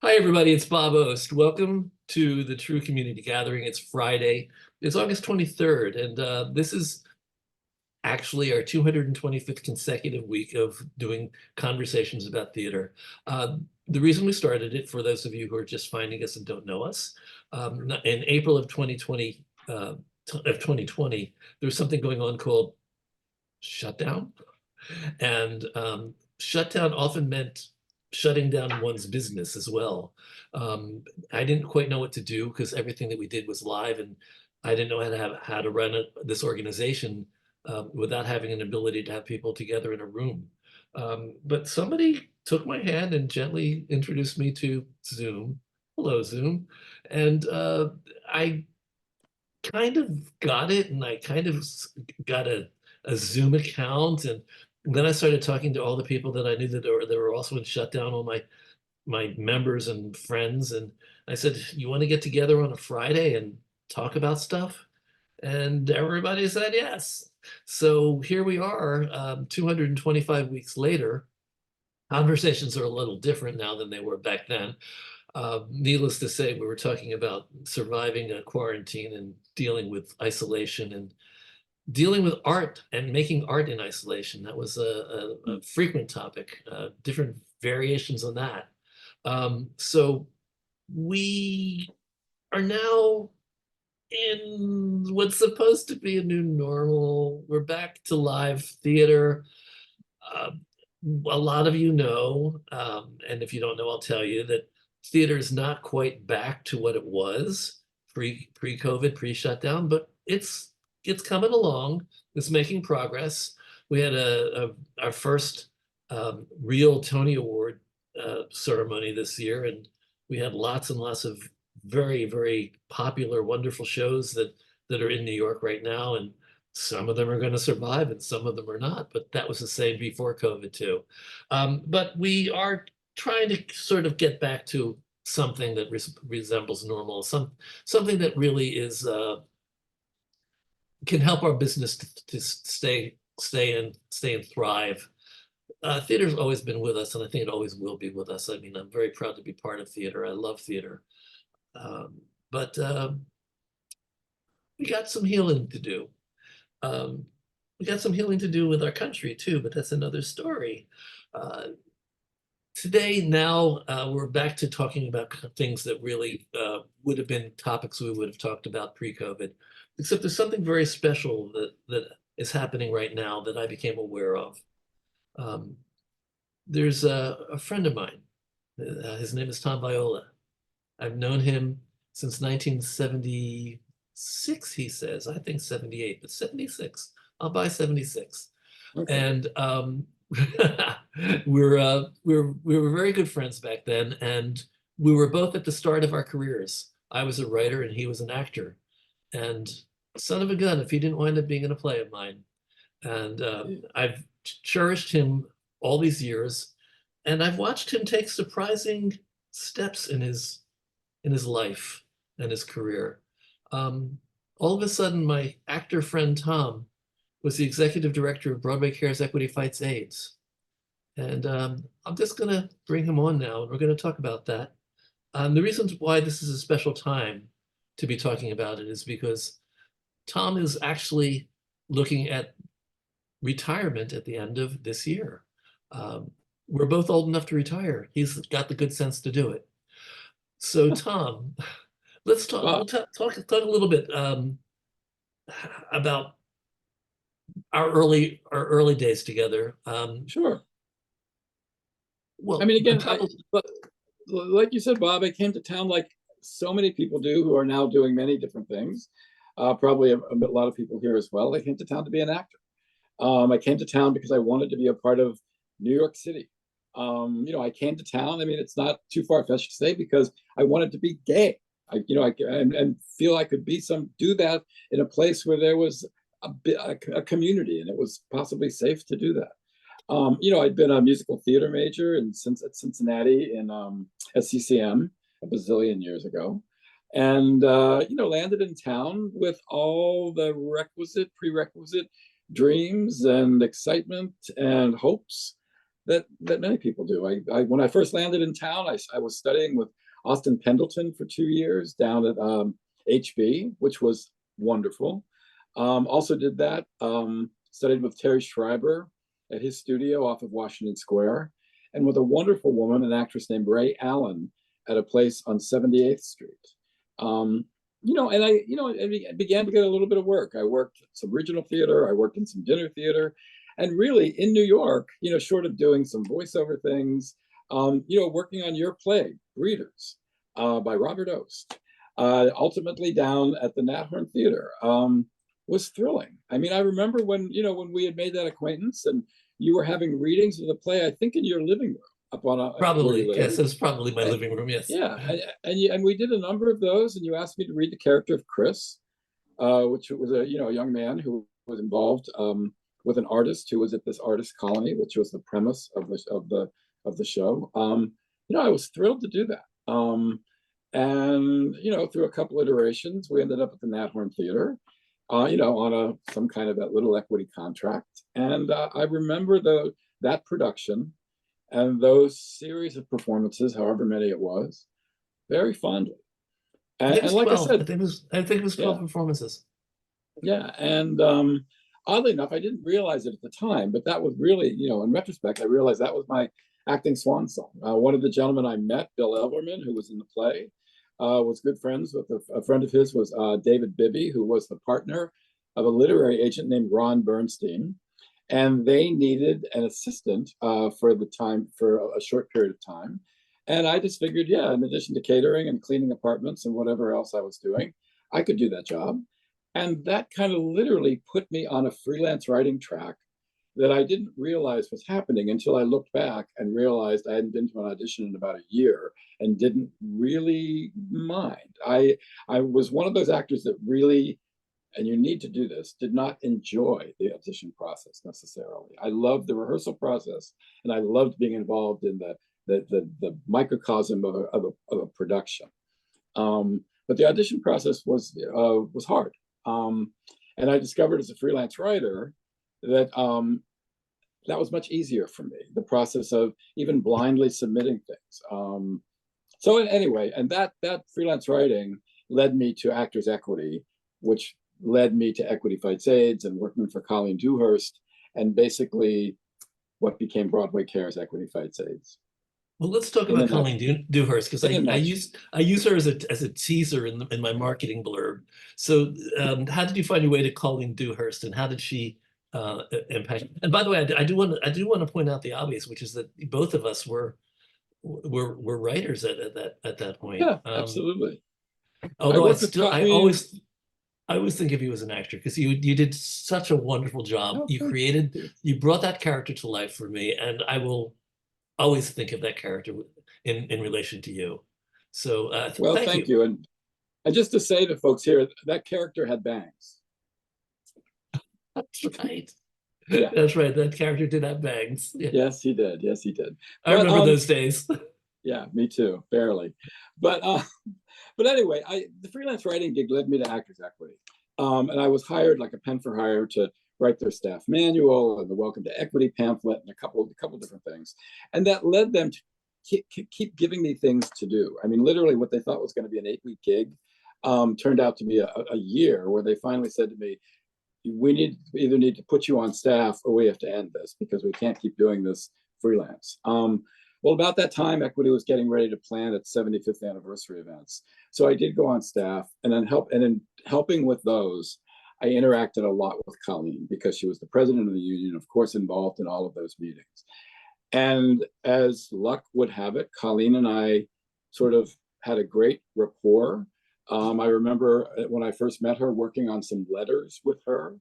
Hi, everybody. It's Bob Ost. Welcome to the TRU Community Gathering. It's Friday. It's August 23rd, and this is actually our 225th consecutive week of doing conversations about theater. The reason we started it, for those of you who are just finding us and don't know us, in April of 2020, there was something going on called shutdown. And shutdown often meant shutting down one's business as well. I didn't quite know what to do because everything that we did was live, and I didn't know how to run this organization without having an ability to have people together in a room. But somebody took my hand and gently introduced me to Zoom. Hello, Zoom. And I kind of got it, and I kind of got a Zoom account, and then I started talking to all the people that I knew that they were also in shutdown, all my members and friends, and I said, "You want to get together on a Friday and talk about stuff?" And everybody said yes. So here we are, 225 weeks later. Conversations are a little different now than they were back then. Needless to say, we were talking about surviving a quarantine and dealing with isolation and dealing with art and making art in isolation. That was a frequent topic, different variations on that. So we are now in what's supposed to be a new normal. We're back to live theater. Uh, a lot of you know, and if you don't know, I'll tell you that theater is not quite back to what it was pre-COVID, pre-shutdown, but it's coming along. It's making progress. We had our first real Tony Award ceremony this year, and we had lots and lots of very, very popular, wonderful shows that are in New York right now, and some of them are going to survive and some of them are not, but that was the same before COVID too. But we are trying to sort of get back to something that resembles normal, something that really is can help our business to stay and thrive. Theater's always been with us, and I think it always will be with us. I mean, I'm very proud to be part of theater. I love theater, but we got some healing to do. Um, we got some healing to do with our country too, but that's another story. Uh, Today, now, we're back to talking about things that really would have been topics we would have talked about pre-COVID, except there's something very special that is happening right now that I became aware of. Um, there's a friend of mine. His name is Tom Viola. I've known him since 1976, he says. I think 78, but 76. I'll buy 76. Okay. And we were very good friends back then, and we were both at the start of our careers. I was a writer and he was an actor. And son of a gun, if he didn't wind up being in a play of mine. And I've cherished him all these years, and I've watched him take surprising steps in his life and his career. Um, all of a sudden, my actor friend Tom was the executive director of BroadwayCares Equity Fights AIDS. And I'm just going to bring him on now, and we're going to talk about that. The reasons why this is a special time to be talking about it is because Tom is actually looking at retirement at the end of this year. Um, we're both old enough to retire. He's got the good sense to do it. So, Tom, let's talk. Well, We'll talk a little bit about our early days together. sure. I Well, mean, again, probably but like you said, Bob, I came to town like so many people do who are now doing many different things. Probably a lot of people here as well. I came to town to be an actor. I came to town because I wanted to be a part of New York City. I came to town. I mean, it's not too far-fetched to say because I wanted to be gay. And feel I could do that in a place where there was a community and it was possibly safe to do that. I'd been a musical theater major at Cincinnati at CCM a bazillion years ago, and landed in town with all the prerequisite dreams and excitement and hopes that many people do. When I first landed in town, I was studying with Austin Pendleton for 2 years down at HB, which was wonderful. Also did that, studied with Terry Schreiber at his studio off of Washington Square, and with a wonderful woman, an actress named Ray Allen, at a place on 78th Street. And I began to get a little bit of work. I worked some regional theater, I worked in some dinner theater, and really in New York, short of doing some voiceover things, working on your play, Readers, by Robert Ost, ultimately down at the Nat Horn Theater, was thrilling. I mean, I remember when we had made that acquaintance and you were having readings of the play, I think in your living room up on Probably, yes, it was probably my living room, yes. Yeah, and we did a number of those, and you asked me to read the character of Chris, which was a young man who was involved with an artist who was at this artist colony, which was the premise of the show. I was thrilled to do that. And through a couple iterations, we ended up at the Nat Horn Theater, on some kind of that little equity contract. And I remember that production and those series of performances, however many it was, very fondly. And like 12. I said, I think it was 12 performances. Yeah, and oddly enough, I didn't realize it at the time, but that was really, in retrospect, I realized that was my acting swan song. One of the gentlemen I met, Bill Elverman, who was in the play, was good friends with a friend of his was David Bibby, who was the partner of a literary agent named Ron Bernstein. And they needed an assistant for a short period of time. And I just figured, in addition to catering and cleaning apartments and whatever else I was doing, I could do that job. And that kind of literally put me on a freelance writing track that I didn't realize was happening until I looked back and realized I hadn't been to an audition in about a year and didn't really mind. I was one of those actors that really, and you need to do this, did not enjoy the audition process necessarily. I loved the rehearsal process, and I loved being involved in the microcosm of a production. But the audition process was hard. And I discovered as a freelance writer that that was much easier for me, the process of even blindly submitting things. So anyway, and that freelance writing led me to Actors Equity, which led me to Equity Fights AIDS and working for Colleen Dewhurst, and basically what became BroadwayCares Equity Fights AIDS. Well, let's talk about Colleen Dewhurst, because I use her as a teaser in my marketing blurb. So, how did you find your way to Colleen Dewhurst, and how did she impact? And by the way, I do want to point out the obvious, which is that both of us were writers at that point. Yeah, absolutely. Although I always think of you as an actor, because you did such a wonderful job. You brought that character to life for me, and I will always think of that character in relation to you. So well, thank you. And just to say to folks here, that character had bangs. That's right. Yeah. That's right. That character did have bangs. Yeah. Yes, he did. Yes, he did. I remember those days. Yeah, me too, barely. But anyway, the freelance writing gig led me to Actors Equity. And I was hired like a pen for hire to write their staff manual and the Welcome to Equity pamphlet and a couple different things. And that led them to keep giving me things to do. I mean, literally what they thought was going to be an 8-week gig turned out to be a year, where they finally said to me, we either need to put you on staff or we have to end this because we can't keep doing this freelance. Well, about that time, Equity was getting ready to plan its 75th anniversary events. So I did go on staff, and in helping with those, I interacted a lot with Colleen because she was the president of the union, of course, involved in all of those meetings. And as luck would have it, Colleen and I sort of had a great rapport. I remember when I first met her working on some letters with her,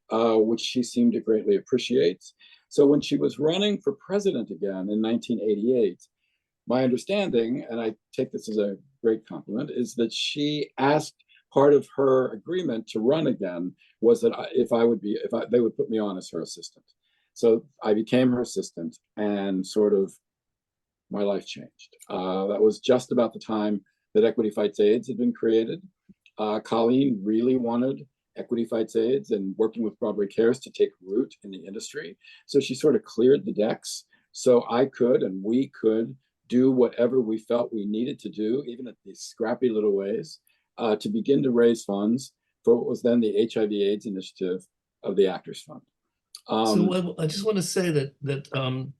which she seemed to greatly appreciate. So when she was running for president again in 1988, my understanding, and I take this as a great compliment, is that she asked, part of her agreement to run again was that they would put me on as her assistant. So I became her assistant, and sort of my life changed. That was just about the time that Equity Fights AIDS had been created. Colleen really wanted Equity Fights AIDS and working with BroadwayCares to take root in the industry. So she sort of cleared the decks so I could and we could do whatever we felt we needed to do, even at these scrappy little ways, to begin to raise funds for what was then the HIV/AIDS initiative of the Actors Fund. So I just want to say that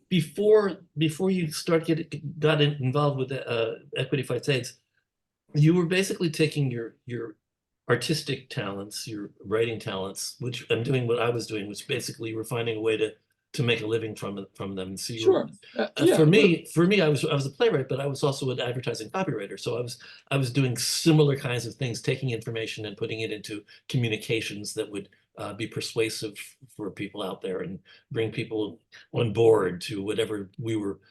before you got involved with Equity Fights AIDS, you were basically taking your artistic talents, your writing talents, which I'm doing what I was doing, which basically you were finding a way to make a living from them. So Sure. for me, I was a playwright, but I was also an advertising copywriter. So I was doing similar kinds of things, taking information and putting it into communications that would be persuasive for people out there and bring people on board to whatever we were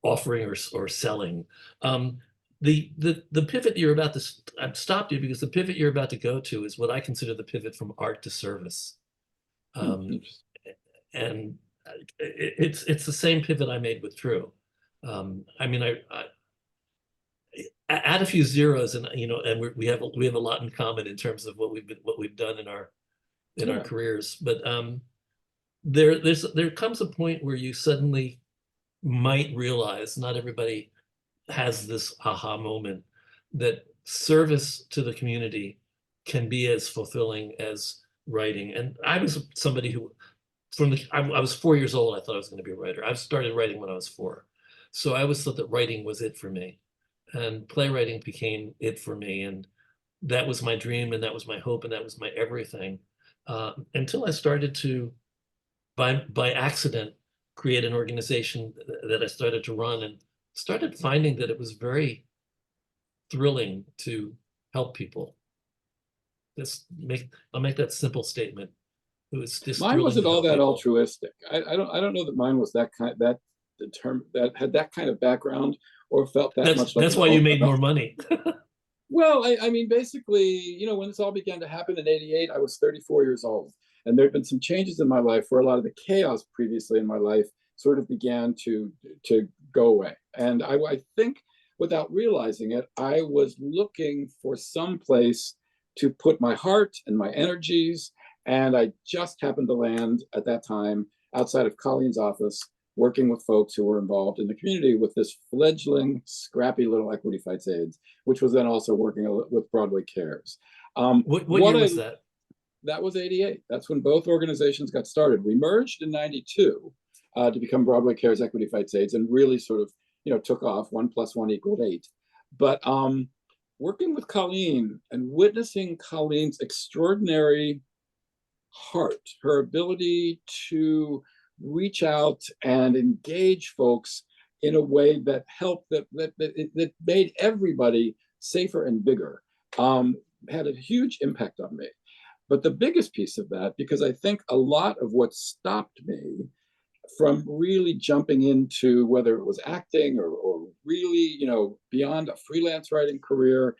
offering or selling. The pivot you're about to, I've stopped you because the pivot you're about to go to is what I consider the pivot from art to service. And it's the same pivot I made with TRU. I mean, I add a few zeros, and and we have a lot in common in terms of what we've done in our careers. But there comes a point where you suddenly might realize, not everybody has this aha moment, that service to the community can be as fulfilling as writing. And I was somebody who, I was 4 years old, I thought I was going to be a writer. I started writing when I was 4. So I always thought that writing was it for me. And playwriting became it for me. And that was my dream, and that was my hope, and that was my everything. Until I started to, by accident, create an organization that I started to run, and started finding that it was very thrilling to help people. I'll make that simple statement. It was just mine wasn't all that people. altruistic. I don't know that mine was that had that kind of background or felt that much like. That's why you made more money. Well, I mean, basically, when this all began to happen in '88, I was 34 years old. And there had been some changes in my life where a lot of the chaos previously in my life sort of began to go away. And I think, without realizing it, I was looking for some place to put my heart and my energies. And I just happened to land at that time outside of Colleen's office, working with folks who were involved in the community with this fledgling, scrappy little Equity Fights AIDS, which was then also working with BroadwayCares. What year was that? That was '88. That's when both organizations got started. We merged in '92 to become BroadwayCares Equity Fights AIDS, and really sort of, took off. 1 + 1 = 8. But working with Colleen and witnessing Colleen's extraordinary heart, her ability to reach out and engage folks in a way that helped, that made everybody safer and bigger, had a huge impact on me. But the biggest piece of that, because I think a lot of what stopped me from really jumping into whether it was acting or really, beyond a freelance writing career,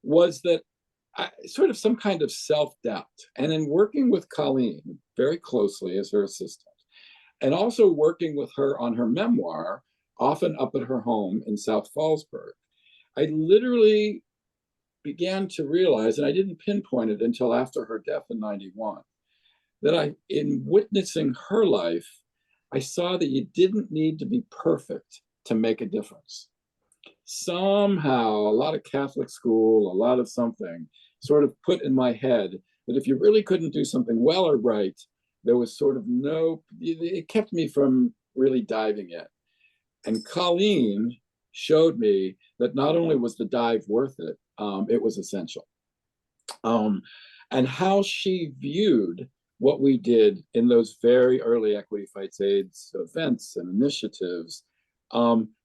was that sort of some kind of self-doubt. And in working with Colleen very closely as her assistant, and also working with her on her memoir, often up at her home in South Fallsburg, I literally began to realize, and I didn't pinpoint it until after her death in '91, that in witnessing her life, I saw that you didn't need to be perfect to make a difference. Somehow, a lot of Catholic school, a lot of something sort of put in my head that if you really couldn't do something well or right, there was sort of it kept me from really diving in. And Colleen showed me that not only was the dive worth it, it was essential. And how she viewed what we did in those very early Equity Fights AIDS events and initiatives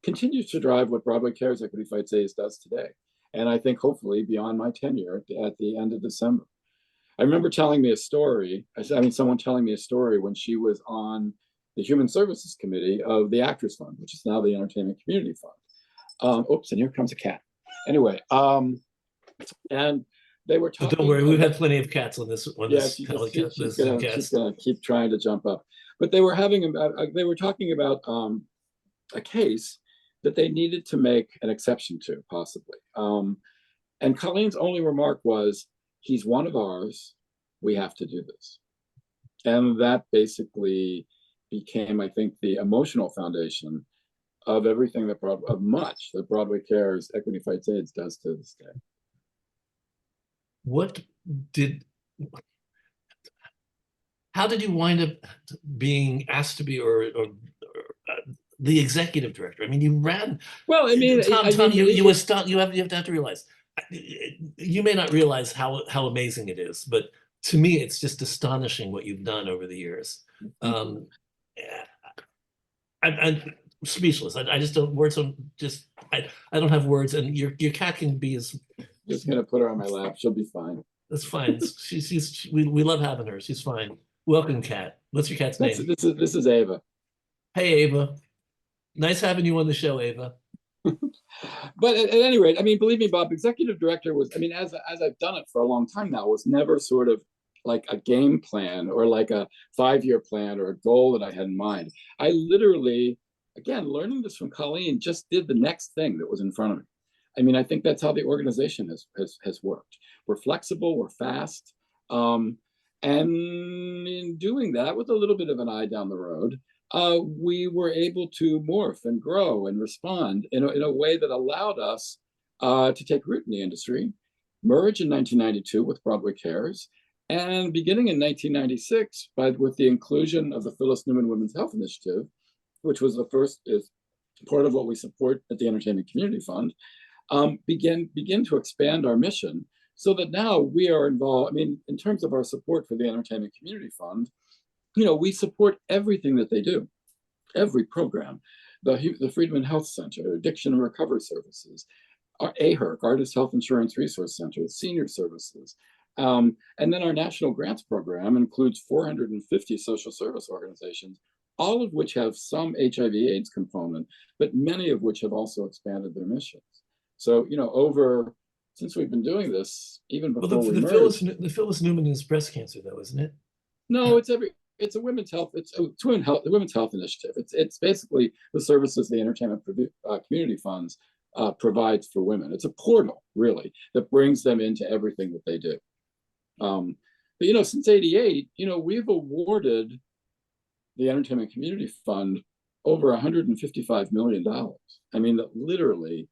continues to drive what BroadwayCares Equity Fights AIDS does today. And I think hopefully beyond my tenure at the end of December. I remember someone telling me a story when she was on the Human Services Committee of the Actors Fund, which is now the Entertainment Community Fund. Oops, and here comes a cat. Anyway, and they were talking. Don't worry, we've had plenty of cats on this. She's gonna keep trying to jump up. But they were talking about a case that they needed to make an exception to, possibly. And Colleen's only remark was, "He's one of ours. We have to do this." And that basically became, I think, the emotional foundation of everything that BroadwayCares Equity Fights AIDS does to this day. What did, how did you wind up being asked to be, or the executive director? I mean, you ran. Well, I mean, Tom, you have to realize, you may not realize how amazing it is, but to me, it's just astonishing what you've done over the years. I'm speechless. I just don't, words don't just, I don't have words, and your cat can be as. Just gonna put her on my lap. She'll be fine. That's fine. We love having her. She's fine. Welcome, cat. What's your cat's name? This is Ava. Hey, Ava. Nice having you on the show, Ava. But at any rate, I mean, believe me, Bob, executive director was, I mean, as I've done it for a long time now, was never sort of like a game plan or like a 5-year plan or a goal that I had in mind. I literally, again, learning this from Colleen, just did the next thing that was in front of me. I mean, I think that's how the organization has worked. We're flexible, we're fast. And in doing that, with a little bit of an eye down the road, we were able to morph and grow and respond in a way that allowed us to take root in the industry, merge in 1992 with BroadwayCares, and beginning in 1996, with the inclusion of the Phyllis Newman Women's Health Initiative, which was the first, is part of what we support at the Entertainment Community Fund, begin to expand our mission so that now we are involved. I mean, in terms of our support for the Entertainment Community Fund, you know, we support everything that they do, every program, the Friedman Health Center, Addiction and Recovery Services, our AHERC, Artist Health Insurance Resource Center, Senior Services. And then our National Grants Program includes 450 social service organizations, all of which have some HIV/AIDS component, but many of which have also expanded their missions. So, you know, since we've been doing this, even before we merged. The Phyllis Newman is breast cancer, though, isn't it? No, it's a women's health. It's a women's health initiative. It's basically the services the Entertainment Community Funds provides for women. It's a portal, really, that brings them into everything that they do. But you know, since '88, you know, we've awarded the Entertainment Community Fund over $155 million. I mean, that literally,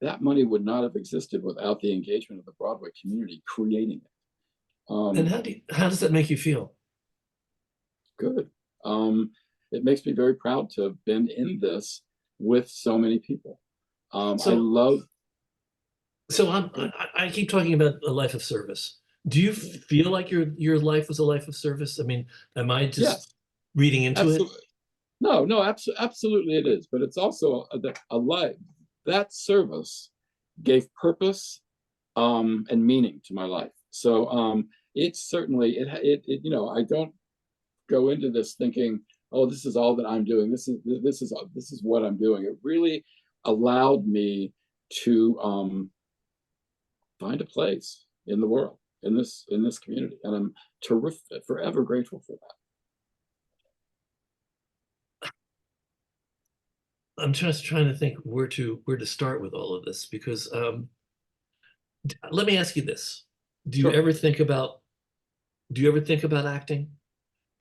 that money would not have existed without the engagement of the Broadway community creating it. And how does that make you feel? Good. It makes me very proud to have been in this with so many people. So I keep talking about a life of service. Do you feel like your life was a life of service? I mean, am I just reading into it? No, absolutely it is. But it's also a life. That service gave purpose and meaning to my life. So it's certainly it you know, I don't go into this thinking, oh, this is all that I'm doing. This is what I'm doing. It really allowed me to find a place in the world, in this community, and I'm forever grateful for that. I'm just trying to think where to start with all of this, because let me ask you this. Do you ever think about acting?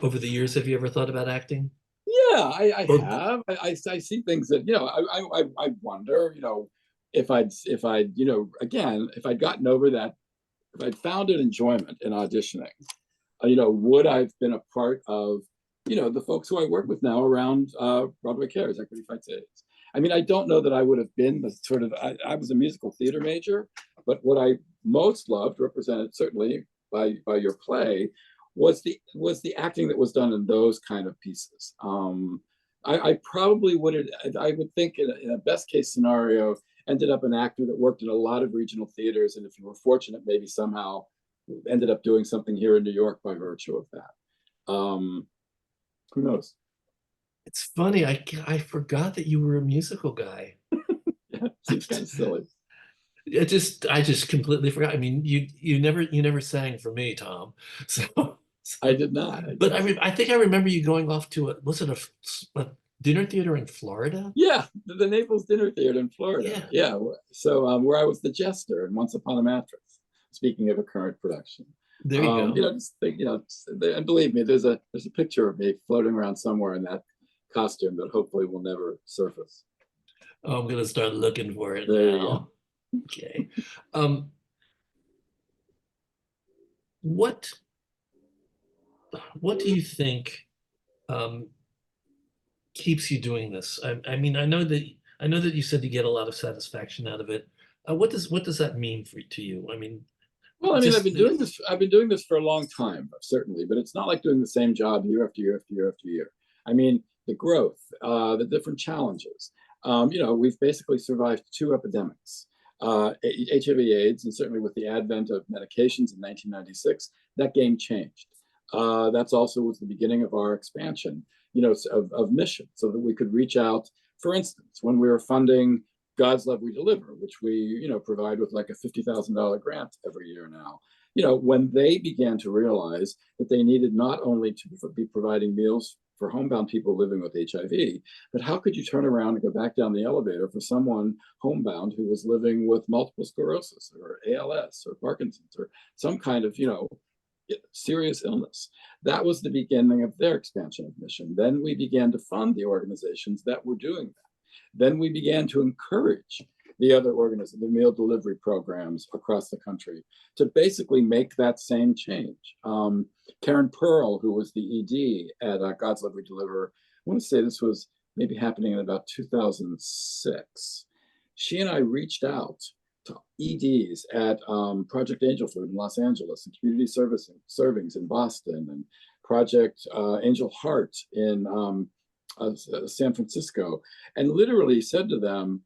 Over the years, have you ever thought about acting? Yeah, I have. I see things that, you know, I wonder, you know, if I'd you know, again, if I'd gotten over that, if I'd found an enjoyment in auditioning, you know, would I've been a part of, you know, the folks who I work with now around BroadwayCares, Equity Fights AIDS. I mean, I don't know that I would have been the sort of, I was a musical theater major, but what I most loved, represented certainly by your play, was the acting that was done in those kind of pieces. I probably would think in a best case scenario, ended up an actor that worked in a lot of regional theaters, and if you were fortunate, maybe somehow ended up doing something here in New York by virtue of that. Who knows? It's funny, I forgot that you were a musical guy. Yeah, seems kind of silly. I just completely forgot. I mean, you never sang for me, Tom. So I did not. But I think I remember you going off to was it a dinner theater in Florida? Yeah, the Naples Dinner Theater in Florida. Yeah. So where I was the jester in Once Upon a Mattress. Speaking of a current production. There you go. Just think, and believe me, there's a picture of me floating around somewhere in that costume that hopefully will never surface. Oh, I'm gonna start looking for it There you go. now. Okay. Um, what what do you think um, keeps you doing this? I mean, I know that you said you get a lot of satisfaction out of it. What does that mean to you? I mean, Well, I mean, just I've been doing this for a long time, certainly, but it's not like doing the same job year after year after year after year. I mean, the growth, the different challenges. We've basically survived two epidemics, HIV/AIDS, and certainly with the advent of medications in 1996, that game changed. That's also was the beginning of our expansion, of mission, so that we could reach out. For instance, when we were funding God's Love We Deliver, which we, provide with like a $50,000 grant every year now. When they began to realize that they needed not only to be providing meals for homebound people living with HIV, but how could you turn around and go back down the elevator for someone homebound who was living with multiple sclerosis or ALS or Parkinson's or some kind of, serious illness. That was the beginning of their expansion of mission. Then we began to fund the organizations that were doing that. Then we began to encourage the other organizations, the meal delivery programs across the country, to basically make that same change. Karen Pearl, who was the ED at God's Love We Deliver, I want to say this was maybe happening in about 2006. She and I reached out to EDs at Project Angel Food in Los Angeles and Community Servings in Boston and Project Angel Heart in San Francisco, and literally said to them,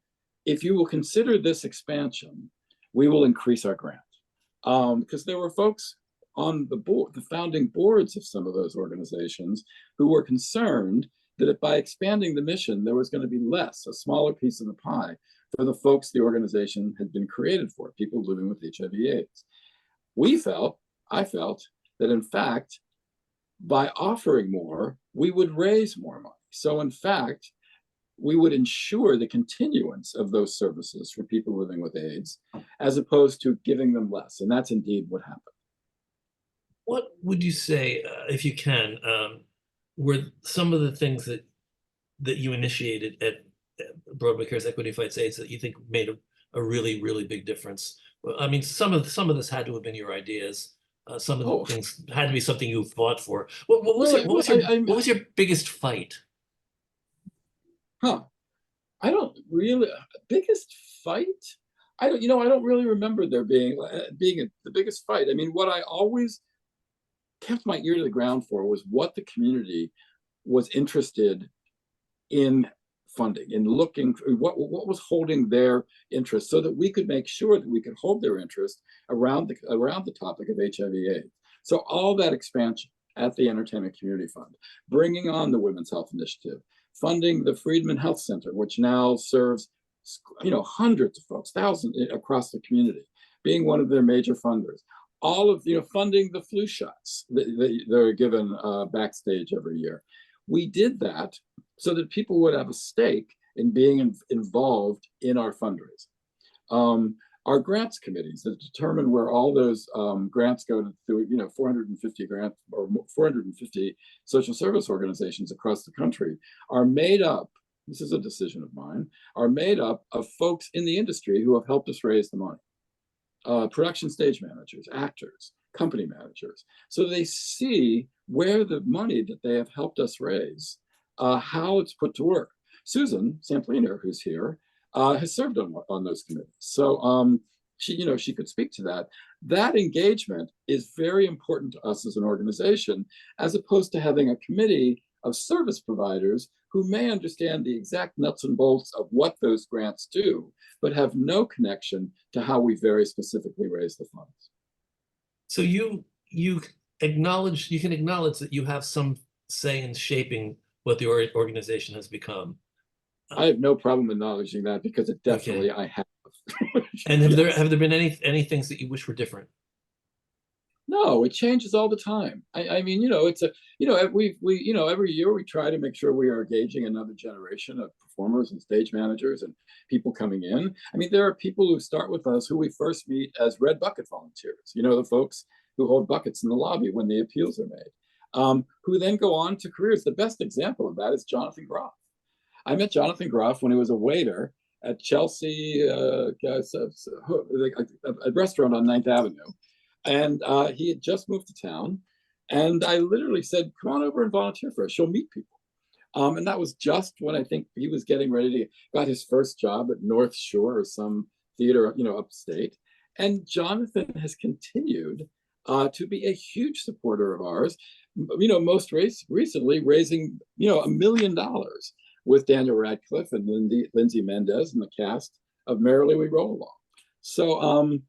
if you will consider this expansion, we will increase our grant. Because there were folks on the founding boards of some of those organizations who were concerned that if by expanding the mission, there was going to be a smaller piece of the pie for the folks the organization had been created for, people living with HIV/AIDS. I felt that in fact, by offering more, we would raise more money. So in fact, we would ensure the continuance of those services for people living with AIDS, as opposed to giving them less. And that's indeed what happened. what would you say, if you can, were some of the things that you initiated at BroadwayCares Equity Fights AIDS that you think made a really, really big difference? Well, I mean, some of this had to have been your ideas. Some of the things had to be something you fought for. What was your biggest fight? I don't really, biggest fight? I don't really remember there being the biggest fight. I mean, what I always kept my ear to the ground for was what the community was interested in funding, in looking for what was holding their interest, so that we could make sure that we could hold their interest around the topic of HIV/AIDS. So all that expansion at the Entertainment Community Fund, bringing on the Women's Health Initiative, funding the Friedman Health Center, which now serves hundreds of folks, thousands across the community, being one of their major funders. All of funding the flu shots that are given backstage every year. We did that so that people would have a stake in being involved in our fundraising. Our grants committees that determine where all those grants go to, 450 grants or 450 social service organizations across the country are made up, this is a decision of mine, are made up of folks in the industry who have helped us raise the money. Production stage managers, actors, company managers. So they see where the money that they have helped us raise, how it's put to work. Susan Sampliner, who's here, has served on those committees. So she could speak to that. That engagement is very important to us as an organization, as opposed to having a committee of service providers who may understand the exact nuts and bolts of what those grants do, but have no connection to how we very specifically raise the funds. So you can acknowledge that you have some say in shaping what the organization has become. I have no problem acknowledging that, because it definitely I have. And have there been any things that you wish were different? No, it changes all the time. I mean, it's every year we try to make sure we are engaging another generation of performers and stage managers and people coming in. I mean, there are people who start with us who we first meet as Red Bucket volunteers. The folks who hold buckets in the lobby when the appeals are made, who then go on to careers. The best example of that is Jonathan Groff. I met Jonathan Groff when he was a waiter at Chelsea, a restaurant on 9th Avenue. And he had just moved to town. And I literally said, come on over and volunteer for us. You'll meet people. And that was just when I think he was getting ready to got his first job at North Shore or some theater, upstate. And Jonathan has continued to be a huge supporter of ours. Most recently raising, $1 million with Daniel Radcliffe and Lindsay Mendez and the cast of Merrily We Roll Along. So,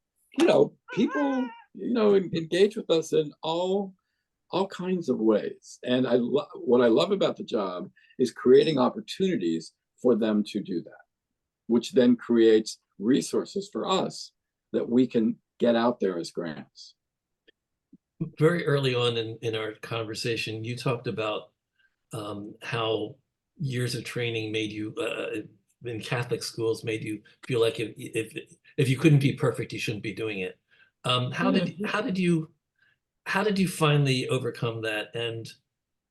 people, engage with us in all kinds of ways. And what I love about the job is creating opportunities for them to do that, which then creates resources for us that we can get out there as grants. Very early on in our conversation, you talked about how years of training made you in Catholic schools made you feel like if you couldn't be perfect, you shouldn't be doing it. How did you finally overcome that? And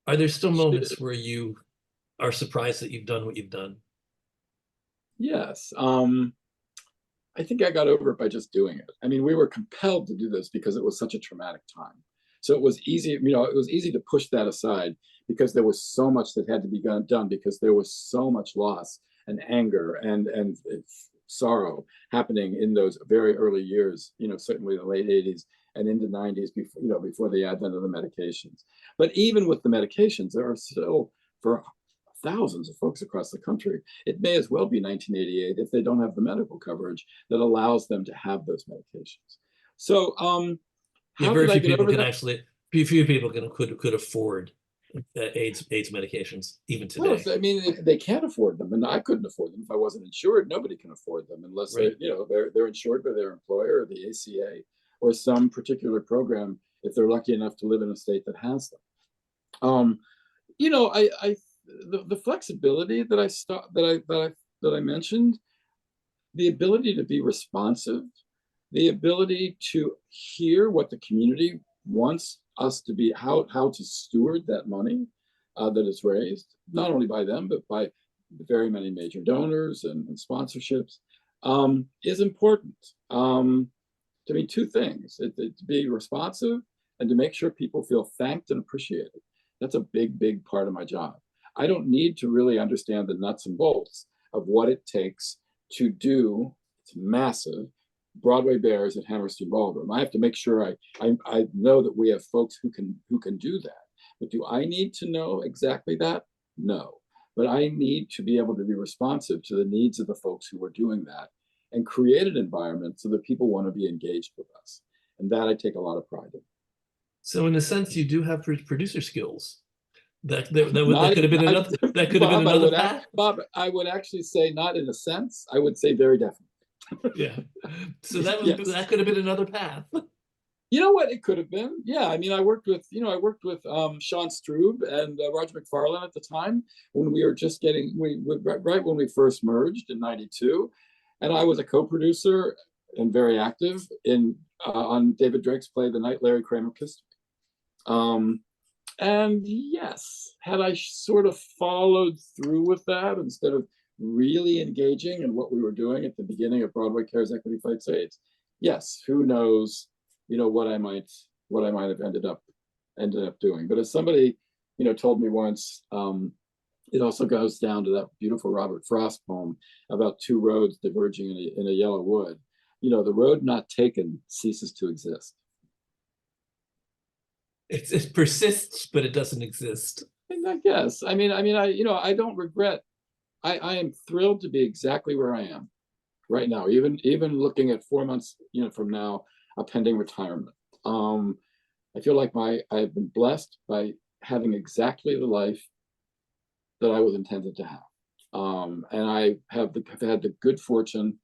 are there still moments where you are surprised that you've done what you've done? Yes. I think I got over it by just doing it. I mean, we were compelled to do this because it was such a traumatic time. So it was easy, it was easy to push that aside because there was so much that had to be done because there was so much loss and anger and sorrow happening in those very early years, certainly the late 80s and into 90s before the advent of the medications. But even with the medications, there are still, for thousands of folks across the country, it may as well be 1988 if they don't have the medical coverage that allows them to have those medications. So very few people can actually, few people could afford AIDS medications even today. Well, I mean, they can't afford them, and I couldn't afford them if I wasn't insured. Nobody can afford them unless they're insured by their employer or the ACA or some particular program if they're lucky enough to live in a state that has them. The flexibility that I mentioned, the ability to be responsive, the ability to hear what the community wants us to be, how to steward that money that is raised, not only by them, but by very many major donors and sponsorships, is important. To me, two things, to be responsive and to make sure people feel thanked and appreciated. That's a big, big part of my job. I don't need to really understand the nuts and bolts of what it takes to do, it's massive, BroadwayCares at Hammerstein Ballroom. I have to make sure I know that we have folks who can do that. But do I need to know exactly that? No. But I need to be able to be responsive to the needs of the folks who are doing that and create an environment so that people want to be engaged with us. And that I take a lot of pride in. So in a sense, you do have producer skills. That could have been another path. Bob, I would actually say not in a sense. I would say very definitely. Yeah. So that could have been another path. You know what? It could have been. Yeah. I mean, I worked with Sean Strube and Roger McFarlane at the time when we were just right when we first merged in '92, and I was a co-producer and very active on David Drake's play The Night Larry Kramer Kissed Me. And yes, had I sort of followed through with that instead of really engaging in what we were doing at the beginning of BroadwayCares Equity Fights AIDS, yes, who knows, what I might have ended up doing. But as somebody, told me once, it also goes down to that beautiful Robert Frost poem about two roads diverging in a yellow wood. The road not taken ceases to exist. It persists, but it doesn't exist. And I guess. I don't regret. I am thrilled to be exactly where I am right now, even looking at 4 months, from now, a pending retirement. I feel like I've been blessed by having exactly the life that I was intended to have. And I have had the good fortune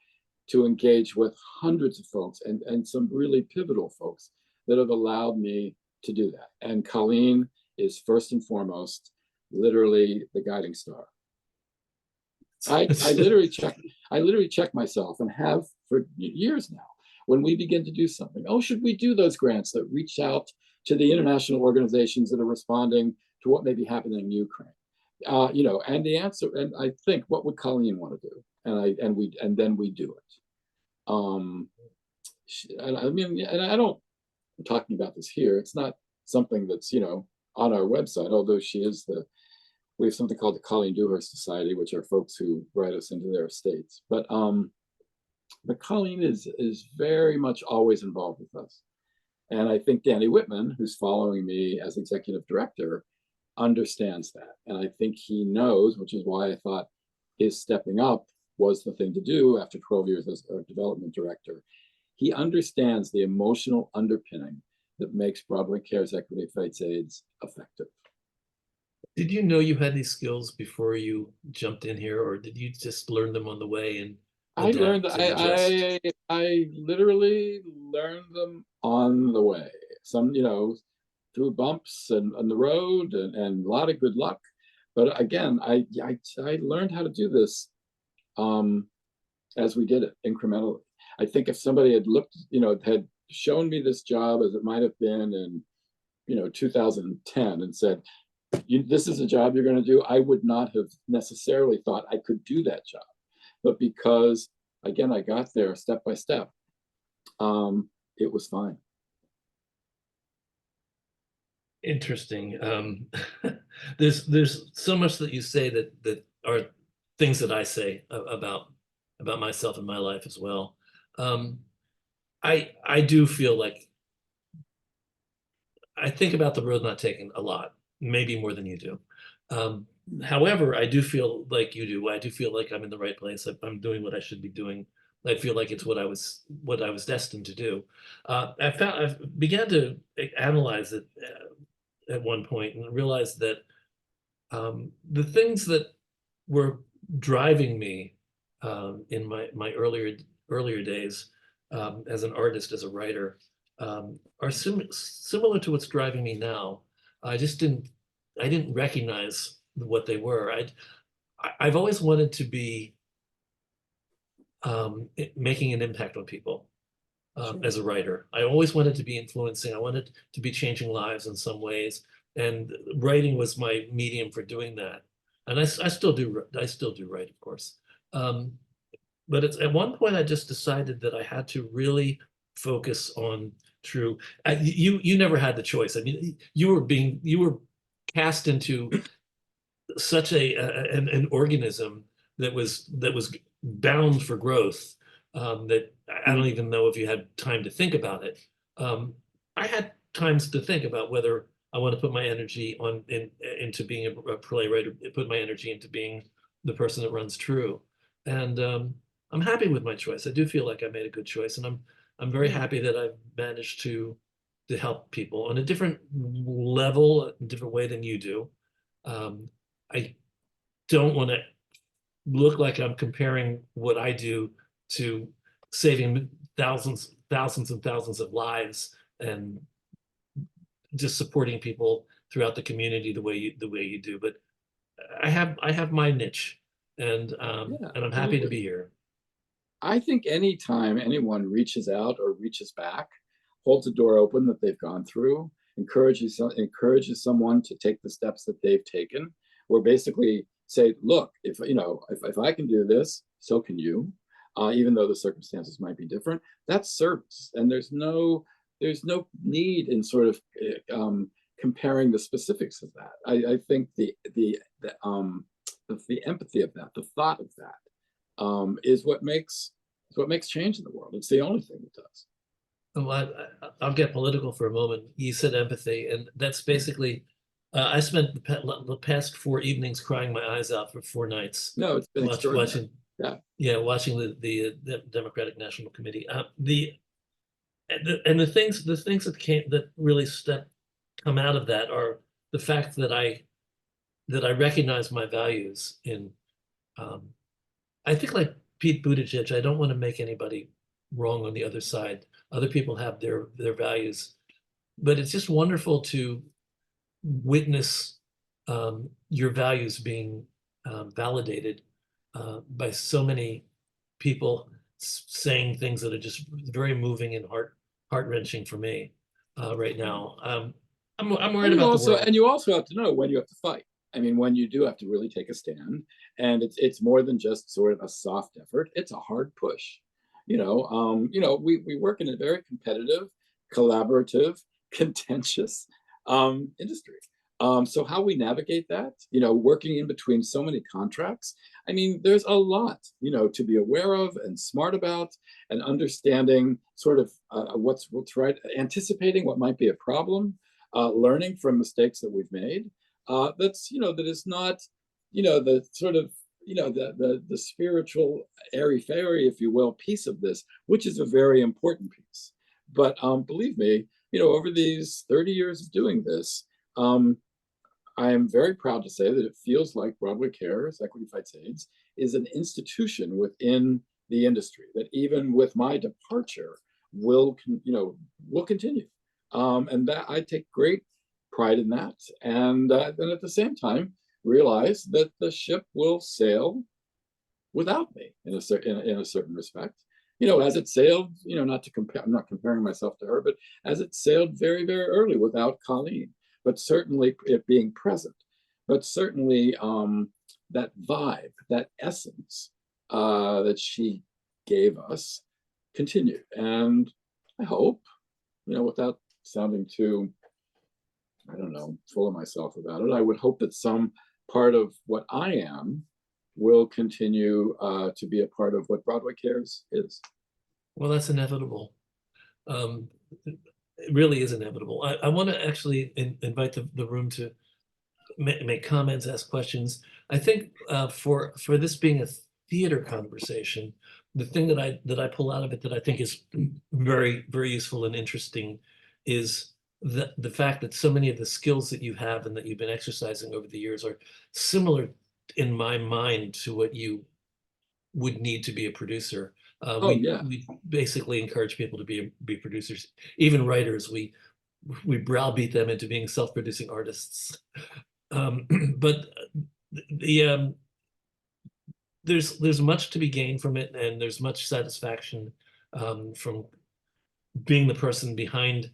to engage with hundreds of folks and some really pivotal folks that have allowed me to do that. And Colleen is first and foremost, literally the guiding star. I literally check myself and have for years now. when we begin to do something. Oh, should we do those grants that reach out to the international organizations that are responding to what may be happening in Ukraine? You know, and the answer, and I think, what would Colleen want to do? And then we do it. And I mean, and I don't, I'm talking about this here. It's not something that's, you know, on our website, although she is we have something called the Colleen Dewhurst Society, which are folks who write us into their estates. But Colleen is very much always involved with us. And I think Danny Whitman, who's following me as executive director, understands that. And I think he knows, which is why I thought his stepping up was the thing to do after 12 years as a development director. He understands the emotional underpinning that makes BroadwayCares Equity Fights AIDS effective. Did you know you had these skills before you jumped in here, or did you just learn them on the way and I learned, adapt and adjust? I literally learned them on the way. Some, you know, through bumps and on the road and a lot of good luck. But again, I learned how to do this as we did it incrementally. I think if somebody had looked, you know, had shown me this job as it might have been in, you know, 2010 and said, this is a job you're going to do, I would not have necessarily thought I could do that job. But because, again, I got there step by step, it was fine. Interesting. There's so much that you say that are things that I say about myself and my life as well. I do feel like I think about the road not taken a lot, maybe more than you do. However, I do feel like you do. I do feel like I'm in the right place. I'm doing what I should be doing. I feel like it's what I was destined to do. I began to analyze it at one point and realized that the things that were driving me in my earlier days as an artist, as a writer, are similar to what's driving me now. I didn't recognize what they were. I've always wanted to be making an impact on people as a writer. I always wanted to be influencing. I wanted to be changing lives in some ways, and writing was my medium for doing that. And I still do. I still do write, of course. But it's at one point I just decided that I had to really focus on TRU. You never had the choice. I mean, you were cast into such an organism that was bound for growth, that I don't even know if you had time to think about it. I had times to think about whether I want to put my energy into being a playwright, or put my energy into being the person that runs TRU. And I'm happy with my choice. I do feel like I made a good choice, and I'm very happy that I've managed to help people on a different level, a different way than you do. I don't want to look like I'm comparing what I do to saving thousands and thousands of lives and just supporting people throughout the community the way you do. But I have my niche, and Yeah, I'm happy to absolutely. be here. I think anytime anyone reaches out or reaches back, holds a door open that they've gone through, encourages someone to take the steps that they've taken, or basically say, look, if you know, if I can do this, so can you, even though the circumstances might be different. That's service, and there's no need in sort of comparing the specifics of that. I think the empathy of that, the thought of that, is what makes change in the world. It's the only thing it does. Well, I'll get political for a moment. You said empathy, and that's basically, I spent the past 4 evenings crying my eyes out for 4 nights, No, it's been extraordinary. watching, Yeah. yeah, watching the Democratic National Committee. And the things that really come out of that are the fact that I recognize my values in. I think, like Pete Buttigieg, I don't want to make anybody wrong on the other side. Other people have their values, but it's just wonderful to witness your values being validated by so many people, saying things that are just very moving and heart-wrenching for me right now. I'm worried about the world. And you also have to know when you have to fight. I mean, when you do have to really take a stand, and it's more than just sort of a soft effort. It's a hard push. We work in a very competitive, collaborative, contentious industry. So how we navigate that, working in between so many contracts, I mean, there's a lot, to be aware of and smart about, and understanding sort of what's right, anticipating what might be a problem, learning from mistakes that we've made. That is not, the sort of, the spiritual airy fairy, if you will, piece of this, which is a very important piece. But believe me, over these 30 years of doing this, I am very proud to say that it feels like BroadwayCares, Equity Fights AIDS, is an institution within the industry that even with my departure will continue. And that I take great pride in that. And then at the same time, realize that the ship will sail without me in a certain respect. As it sailed, not to compare, I'm not comparing myself to her, but as it sailed very, very early without Colleen, but certainly it being present, but certainly that vibe, that essence that she gave us continued. And I hope, without sounding too, I don't know, full of myself about it, I would hope that some part of what I am will continue to be a part of what BroadwayCares is. Well, that's inevitable. It really is inevitable. I want to actually invite the room to make comments, ask questions. I think for this being a theater conversation, the thing that I pull out of it that I think is very, very useful and interesting is the fact that so many of the skills that you have and that you've been exercising over the years are similar in my mind to what you would need to be a producer. We basically encourage people to be producers, even writers. We browbeat them into being self-producing artists. But there's much to be gained from it, and there's much satisfaction from being the person behind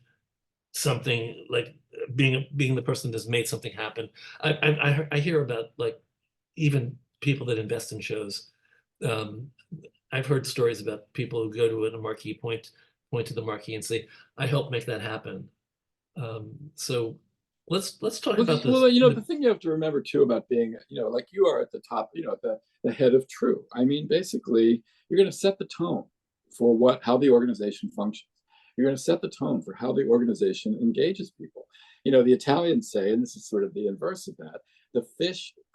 something, like being the person that's made something happen. I hear about, like, even people that invest in shows. I've heard stories about people who go to a marquee, point to the marquee and say, "I helped make that happen." So let's talk about this. Well, the thing you have to remember too about being, like you are at the top, at the head of TRU. I mean, basically, you're going to set the tone for how the organization functions. You're going to set the tone for how the organization engages people. The Italians say, and this is sort of the inverse of that, a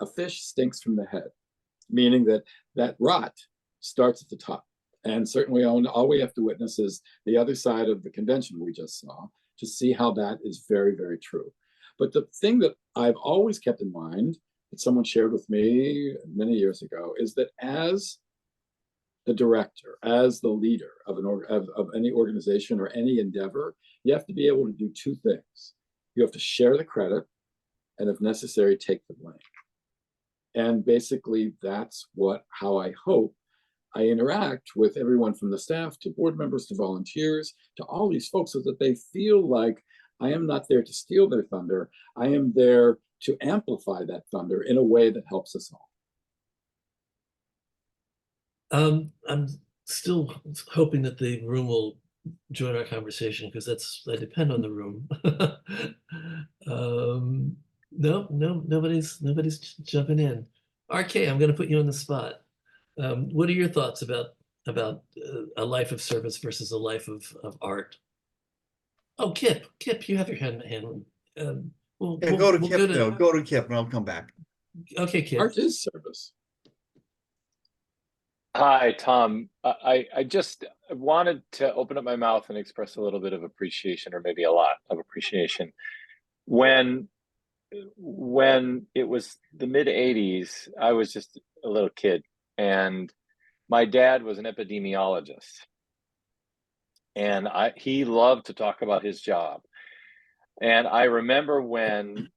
fish stinks from the head, meaning that rot starts at the top. And certainly all we have to witness is the other side of the convention we just saw to see how that is very, very true. But the thing that I've always kept in mind, that someone shared with me many years ago, is that as the director, as the leader of any organization or any endeavor, you have to be able to do two things. You have to share the credit, and if necessary, take the blame. And basically, that's how I hope I interact with everyone from the staff to board members to volunteers to all these folks, so that they feel like I am not there to steal their thunder. I am there to amplify that thunder in a way that helps us all. I'm still hoping that the room will join our conversation, because I depend on the room. No, nobody's jumping in. RK, I'm going to put you on the spot. What are your thoughts about a life of service versus a life of art? Oh, Kip, you have your hand. Go to Kip, though. Go to Kip, and I'll come back. Okay, Kip. Art is service. Hi, Tom. I just wanted to open up my mouth and express a little bit of appreciation, or maybe a lot of appreciation. When it was the mid 80s, I was just a little kid, and my dad was an epidemiologist, and he loved to talk about his job. And I remember when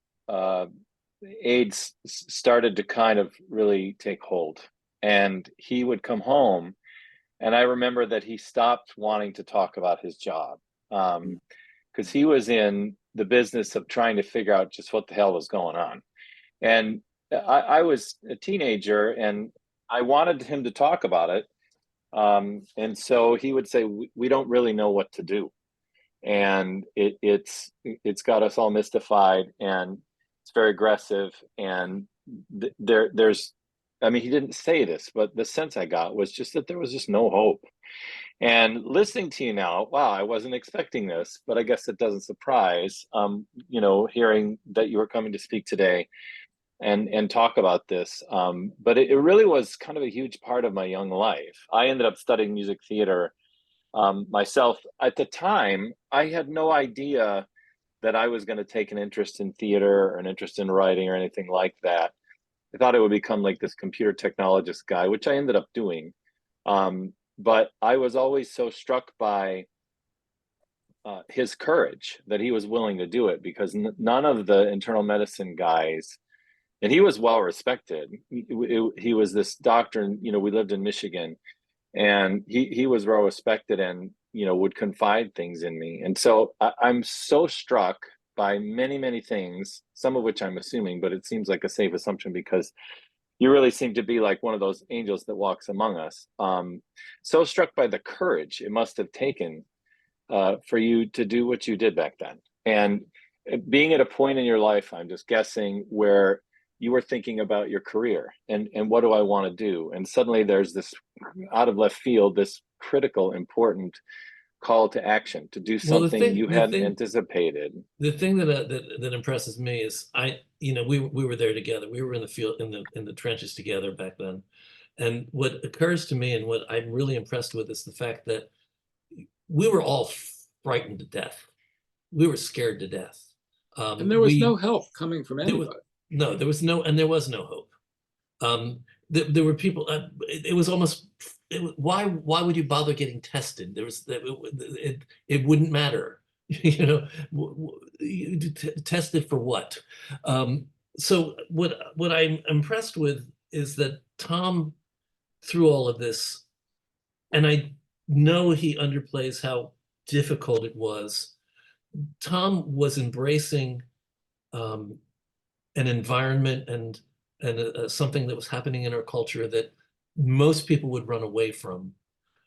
AIDS started to kind of really take hold, and he would come home And I remember that he stopped wanting to talk about his job, because he was in the business of trying to figure out just what the hell was going on. And I was a teenager and I wanted him to talk about it. And so he would say, we don't really know what to do. And it's got us all mystified, and it's very aggressive. And there's, I mean, he didn't say this, but the sense I got was just that there was just no hope. And listening to you now, wow, I wasn't expecting this, but I guess it doesn't surprise, you know, hearing that you were coming to speak today and talk about this. But it really was kind of a huge part of my young life. I ended up studying music theater myself. At the time, I had no idea that I was going to take an interest in theater or an interest in writing or anything like that. I thought I would become like this computer technologist guy, which I ended up doing. But I was always so struck by his courage that he was willing to do it, because none of the internal medicine guys, and he was well respected. He was this doctor, and you know, we lived in Michigan, and he was well respected, and you know, would confide things in me. And so I'm so struck by many things, some of which I'm assuming, but it seems like a safe assumption because you really seem to be like one of those angels that walks among us. So struck by the courage it must have taken for you to do what you did back then. And being at a point in your life, I'm just guessing, where you were thinking about your career and what do I want to do? And suddenly there's this out of left field, this critical, important call to action to do something you hadn't anticipated. The thing that impresses me is you know, we were there together. We were in the field, in the trenches together back then. And what occurs to me and what I'm really impressed with is the fact that we were all frightened to death. We were scared to death. And there was no help coming from anybody. There was no hope. There were people. It was almost. Why would you bother getting tested? It wouldn't matter. You know, tested for what? So what I'm impressed with is that Tom, through all of this, and I know he underplays how difficult it was. Tom was embracing an environment and something that was happening in our culture that most people would run away from.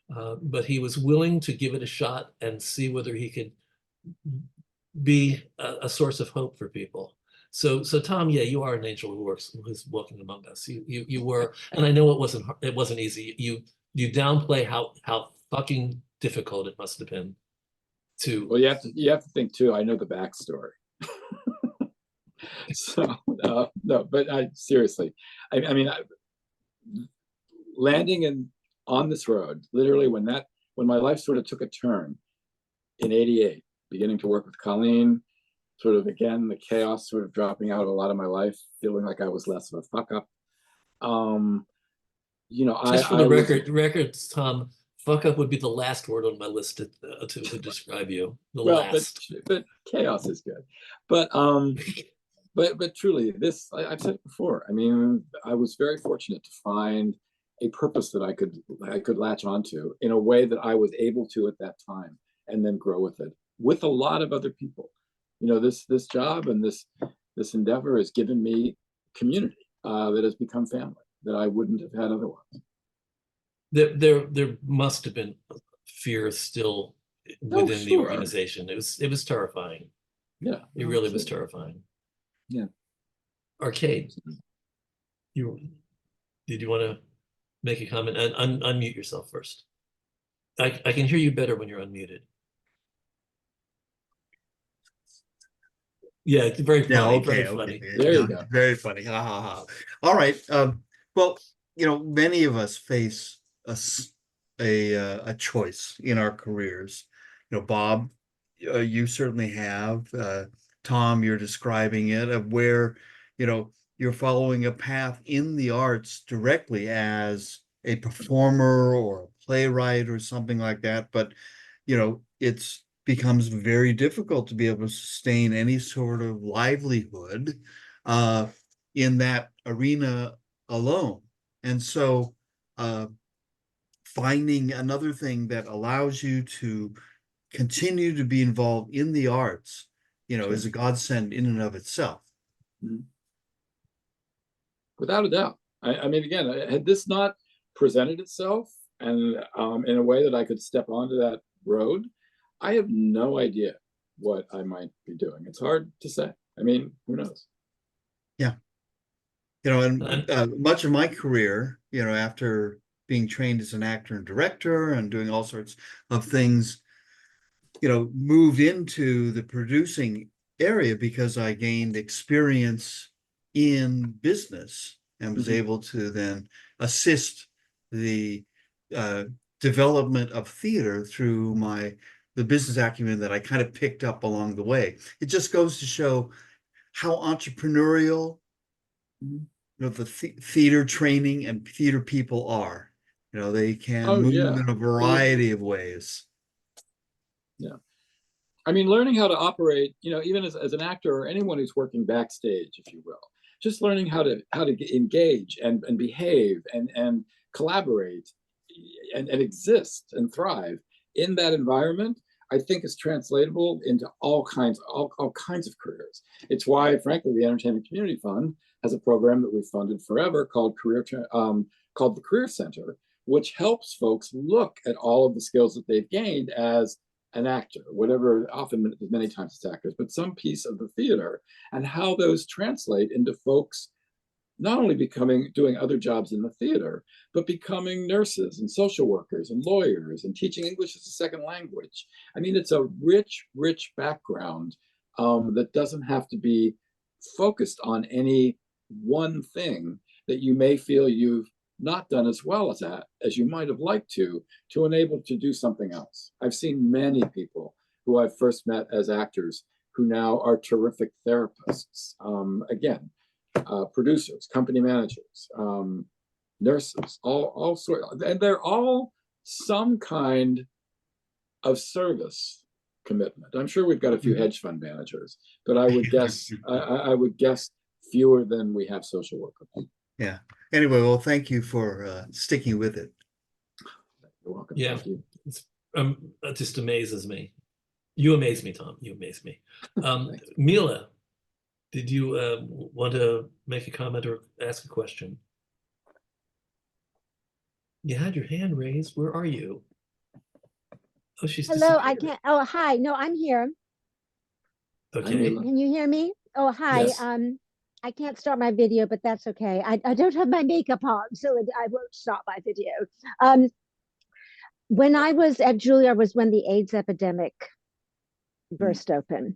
But he was willing to give it a shot and see whether he could be a source of hope for people. So Tom, yeah, you are an angel who's walking among us. You were, and I know it wasn't easy. You downplay how fucking difficult it must have been to. Well, you have to think too. I know the backstory. So no, but seriously, I mean, landing on this road, literally when my life sort of took a turn in '88, beginning to work with Colleen, sort of again the chaos sort of dropping out of a lot of my life, feeling like I was less of a fuck up. You know, just for the records, Tom, fuck up would be the last word on my list to describe you. The last. But chaos is good. But truly, this I've said it before. I mean, I was very fortunate to find a purpose that I could latch onto in a way that I was able to at that time, and then grow with it with a lot of other people. You know, this job and this endeavor has given me community that has become family that I wouldn't have had otherwise. There must have been fear still within the organization. It was terrifying. Yeah, it really was terrifying. Yeah. Arcade, did you want to make a comment? And unmute yourself first. I can hear you better when you're unmuted. Yeah, it's very funny. Yeah, okay, very okay. funny. There you go. Very funny. Ha ha ha. All right. Well, you know, many of us face a choice in our careers. You know, Bob, you certainly have. Tom, you're describing it, of where, you know, you're following a path in the arts directly as a performer or a playwright or something like that. But, you know, it's becomes very difficult to be able to sustain any sort of livelihood in that arena alone. And so finding another thing that allows you to continue to be involved in the arts, Sure. is a godsend in and of itself. Without a doubt. I mean, again, had this not presented itself and in a way that I could step onto that road, I have no idea what I might be doing. It's hard to say. I mean, who knows? Yeah. And much of my career, after being trained as an actor and director and doing all sorts of things, moved into the producing area because I gained experience in business and was able to then assist the development of theater through the business acumen that I kind of picked up along the way. It just goes to show how entrepreneurial the theater training and theater people are. They can move in a variety of ways. Yeah. I mean, learning how to operate, even as an actor or anyone who's working backstage, if you will, just learning how to engage and behave and collaborate and exist and thrive in that environment, I think is translatable into all kinds of careers. It's why, frankly, the Entertainment Community Fund has a program that we've funded forever called the Career Center, which helps folks look at all of the skills that they've gained as an actor, whatever, often many times it's actors, but some piece of the theater, and how those translate into folks not only doing other jobs in the theater, but becoming nurses and social workers and lawyers and teaching English as a second language. I mean, it's a rich, rich background that doesn't have to be focused on any one thing that you may feel you've not done as well as you might have liked to enable to do something else. I've seen many people who I've first met as actors who now are terrific therapists. Again, producers, company managers, nurses, all sorts, and they're all some kind of service commitment. I'm sure we've got a few hedge fund managers, but I would guess I would guess fewer than we have social workers. Yeah. Anyway, well, thank you for sticking with it. You're welcome. Yeah, Thank you. it just amazes me. You amaze me, Tom. You amaze me. Mila, did you want to make a comment or ask a question? You had your hand raised. Where are you? Oh, she's hello. I can't. Oh, hi. No, I'm here. Okay. Can you hear me? Oh, hi. Yes. I can't start my video, but that's okay. I don't have my makeup on, so I won't stop my video. When I was at Juilliard was when the AIDS epidemic burst open.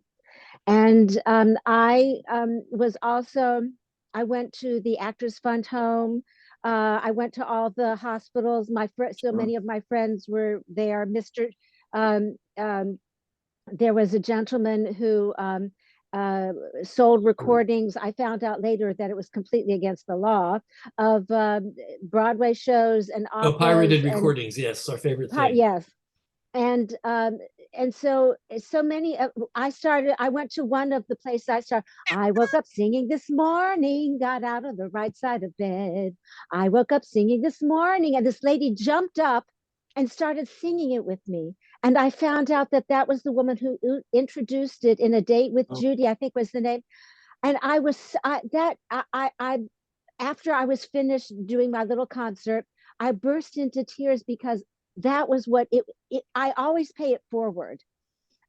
And I went to the Actors Fund home. I went to all the hospitals. So many of my friends were there. There was a gentleman who sold recordings. I found out later that it was completely against the law of Broadway shows and operas. Oh, pirated recordings. Yes, our favorite thing. Yes. And so many I went to one of the places I started. I woke up singing this morning, got out of the right side of bed. I woke up singing this morning, and this lady jumped up and started singing it with me. And I found out that was the woman who introduced it in A Date with Judy, I think was the name. And after I was finished doing my little concert, I burst into tears because that was what I always pay it forward.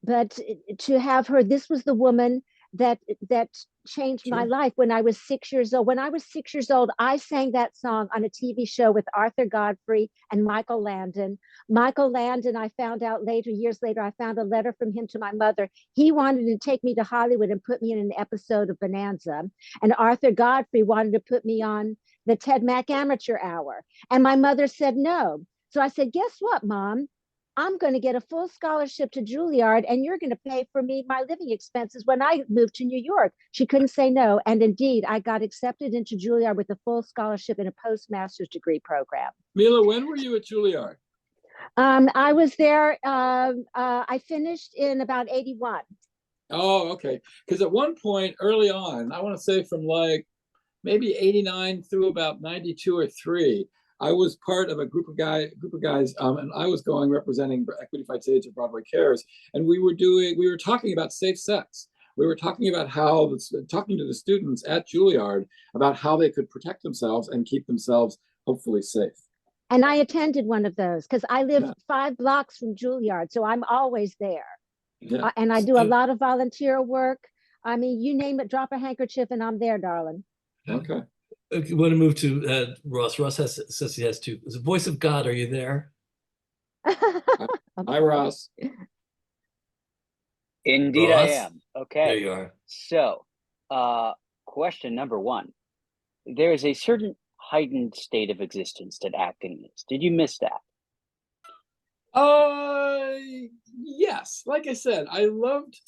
But to have her, this was the woman that changed my life when I was 6 years old. When I was 6 years old, I sang that song on a TV show with Arthur Godfrey and Michael Landon. Michael Landon, I found out years later, I found a letter from him to my mother. He wanted to take me to Hollywood and put me in an episode of Bonanza. And Arthur Godfrey wanted to put me on the Ted Mack Amateur Hour. And my mother said no. So I said, guess what, Mom? I'm going to get a full scholarship to Juilliard, and you're going to pay for me my living expenses when I moved to New York. She couldn't say no. And indeed, I got accepted into Juilliard with a full scholarship in a postmaster's degree program. Mila, when were you at Juilliard? I was there. I finished in about 81. Oh, okay. Because at one point early on, I want to say from like maybe 89 through about 92 or 3, I was part of a group of guys, and I was going representing Equity Fights AIDS at BroadwayCares, and we were talking about safe sex. We were talking about talking to the students at Juilliard about how they could protect themselves and keep themselves hopefully safe. And I attended one of those because I live 5 blocks from Juilliard, so I'm always there. Yeah. And I do a lot of volunteer work. I mean, you name it, drop a handkerchief and I'm there, darling. Okay. I want to move to Ross. Ross says he has two. The voice of God, are you there? Hi, Ross. Indeed, Ross? I am. Okay. There you are. So, question number 1. There is a certain heightened state of existence that acting is. Did you miss that? Yes. Like I said, I loved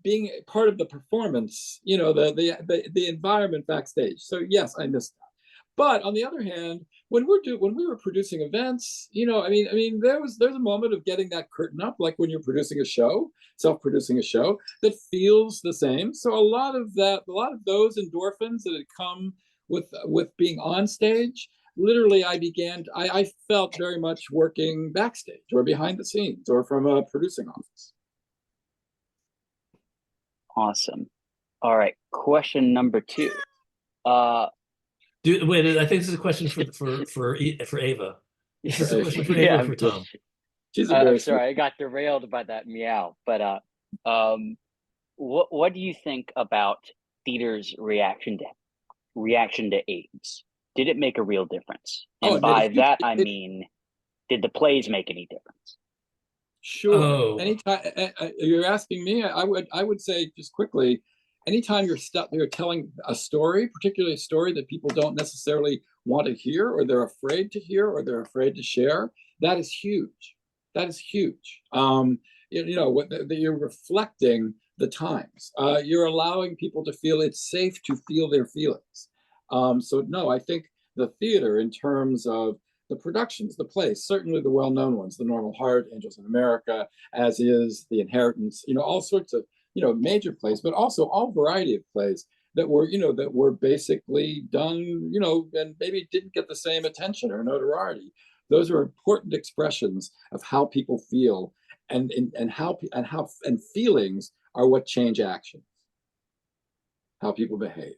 being part of the performance, you know, the environment backstage. So yes, I missed that. But on the other hand, when we were producing events, you know, I mean, there's a moment of getting that curtain up, like when you're producing a show, self-producing a show that feels the same. So a lot of those endorphins that had come with being on stage, literally I felt very much working backstage or behind the scenes or from a producing office. Awesome. All right. Question number 2. Wait, I think this is a question for Ava. Is this a question for Ava or for Tom? She's a very sorry, I got derailed by that meow. But what do you think about theater's reaction to AIDS? Did it make a real difference? And by that I mean, did the plays make any difference? Sure. Oh. Anytime you're asking me, I would say just quickly, anytime you're telling a story, particularly a story that people don't necessarily want to hear, or they're afraid to hear, or they're afraid to share, that is huge. That is huge. You know, you're reflecting the times. You're allowing people to feel it's safe to feel their feelings. So no, I think the theater, in terms of the productions, the plays, certainly the well-known ones, The Normal Heart, Angels in America, as is The Inheritance, you know, all sorts of, you know, major plays, but also all variety of plays that were basically done, you know, and maybe didn't get the same attention or notoriety. Those are important expressions of how people feel, and feelings are what change actions, how people behave.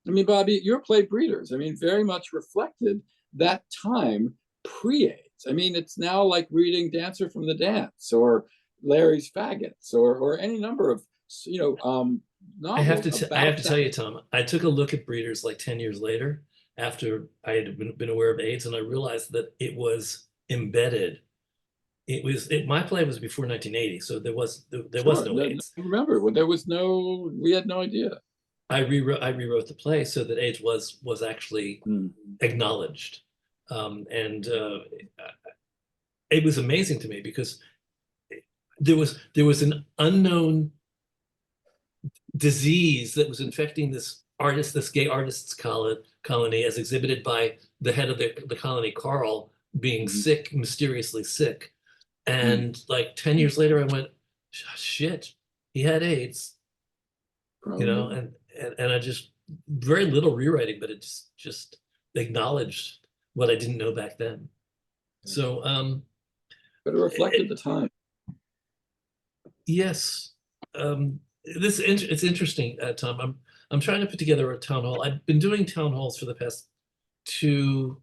I mean, Bobby, your play Breeders, I mean, very much reflected that time pre-AIDS. I mean, it's now like reading Dancer from the Dance or Larry's Faggots or any number of, you know, novels. I have to tell you, Tom, I took a look at Breeders like 10 years later after I had been aware of AIDS, and I realized that it was embedded. My play was before 1980, so there was no AIDS. I remember when we had no idea. I rewrote the play so that AIDS was actually acknowledged, and it was amazing to me because there was an unknown disease that was infecting this gay artists colony, as exhibited by the head of the colony, Carl, being sick, mysteriously sick, and like 10 years later, I went, shit, he had AIDS, you know, and I just, very little rewriting, but it just acknowledged what I didn't know back then. So, but it reflected the time. Yes, it's interesting, Tom. I'm trying to put together a town hall. I've been doing town halls for the past two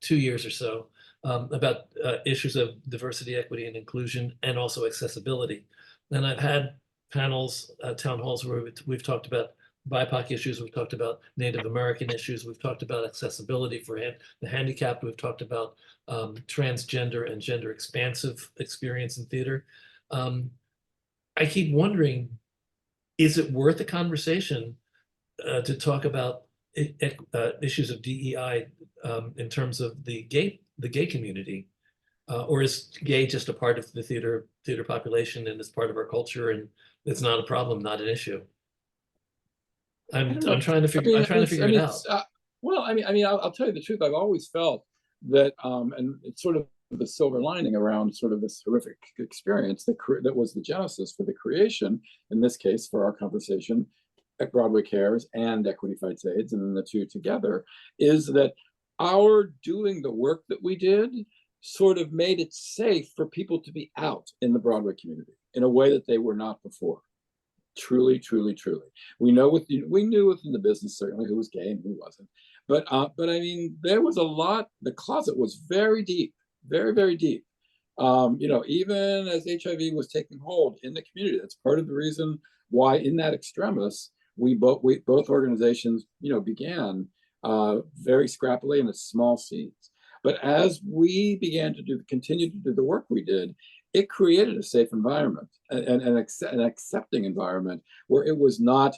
years or so about issues of diversity, equity, and inclusion, and also accessibility. And I've had panels, town halls, where we've talked about BIPOC issues, we've talked about Native American issues, we've talked about accessibility for the handicapped, we've talked about transgender and gender expansive experience in theater. I keep wondering, is it worth a conversation to talk about issues of DEI in terms of the gay community, or is gay just a part of the theater population and it's part of our culture and it's not a problem, not an issue? I'm trying to figure it out. Well, I mean, I'll tell you the truth. I've always felt that, and it's sort of the silver lining around sort of this horrific experience that was the genesis for the creation, in this case, for our conversation at BroadwayCares and Equity Fights AIDS, and then the two together, is that our doing the work that we did sort of made it safe for people to be out in the Broadway community in a way that they were not before. Truly, truly, truly. We knew within the business certainly who was gay and who wasn't. But I mean, there was a lot. The closet was very deep, very, very deep. Even as HIV was taking hold in the community, that's part of the reason why in that extremis we both organizations began very scrappily and as small seeds. But as we began to continue to do the work we did, it created a safe environment and an accepting environment where it was not,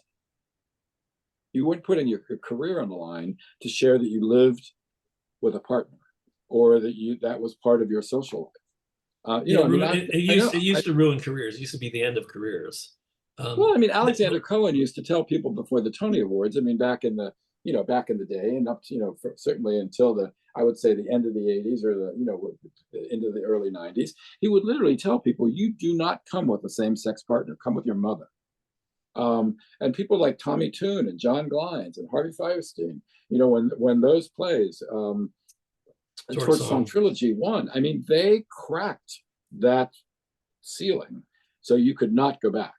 you weren't putting your career on the line to share that you lived with a partner or that was part of your social life. It used to ruin careers. It used to be the end of careers. Well, I mean, Alexander Cohen used to tell people before the Tony Awards, I mean, back in the day and up to, certainly until I would say the end of the 80s or into the early 90s, he would literally tell people, you do not come with a same-sex partner, come with your mother. And people like Tommy Tune and John Glines and Harvey Fierstein, when those plays, Torch Song Trilogy won, I mean, they cracked that ceiling so you could not go back.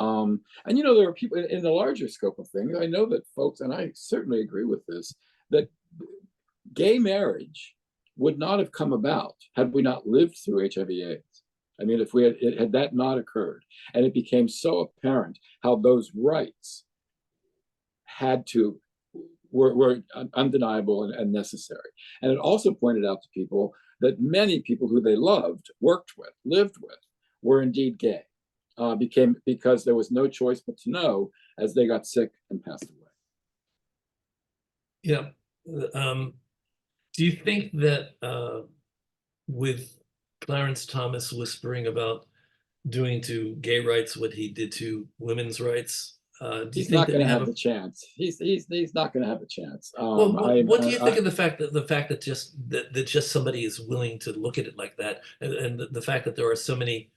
And there are people in the larger scope of things. I know that folks, and I certainly agree with this, that gay marriage would not have come about had we not lived through HIV/AIDS. I mean, if had that not occurred, and it became so apparent how those rights were undeniable and necessary. And it also pointed out to people that many people who they loved, worked with, lived with, were indeed gay. Because there was no choice but to know as they got sick and passed away. Yeah. Do you think that with Clarence Thomas whispering about doing to gay rights what he did to women's rights, he's not going to have the chance. He's not going to have a chance. What do you think of the fact that just somebody is willing to look at it like that, and the fact that there are so many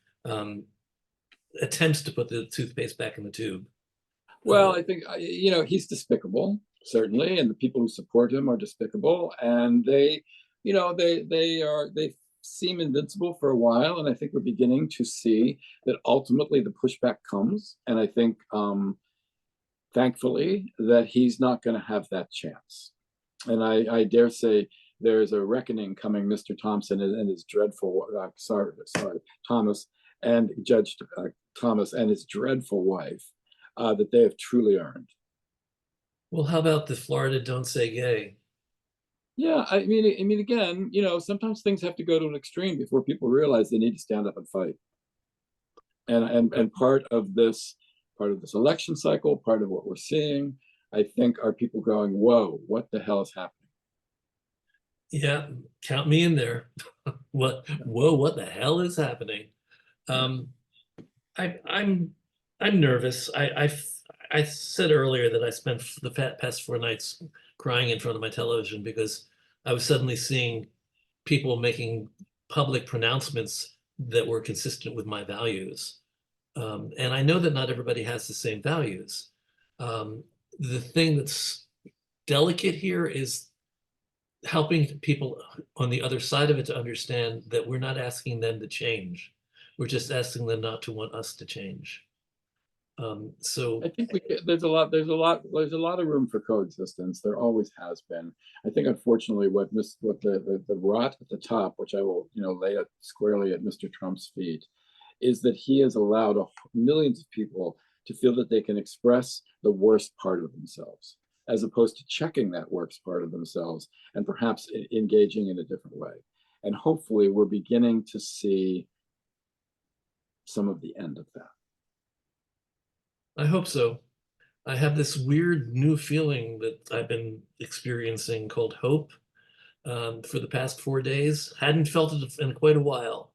attempts to put the toothpaste back in the tube? Well, I think he's despicable, certainly, and the people who support him are despicable, and they seem invincible for a while, and I think we're beginning to see that ultimately the pushback comes, and I think thankfully that he's not going to have that chance. And I dare say there's a reckoning coming, Mr. Thompson and his dreadful Thomas and Judge Thomas and his dreadful wife, that they have truly earned. Well, how about the Florida Don't Say Gay? Yeah, I mean, again, sometimes things have to go to an extreme before people realize they need to stand up and fight. And part of this election cycle, part of what we're seeing, I think, are people going, "Whoa, what the hell is happening?" Yeah, count me in there. What the hell is happening? I'm nervous. I said earlier that I spent the past 4 nights crying in front of my television because I was suddenly seeing people making public pronouncements that were consistent with my values. And I know that not everybody has the same values. The thing that's delicate here is helping people on the other side of it to understand that we're not asking them to change. We're just asking them not to want us to change. So I think there's a lot of room for coexistence. There always has been. I think, unfortunately, what the rot at the top, which I will lay it squarely at Mr. Trump's feet, is that he has allowed millions of people to feel that they can express the worst part of themselves, as opposed to checking that worst part of themselves and perhaps engaging in a different way. And hopefully, we're beginning to see some of the end of that. I hope so. I have this weird new feeling that I've been experiencing called hope for the past 4 days. Hadn't felt it in quite a while.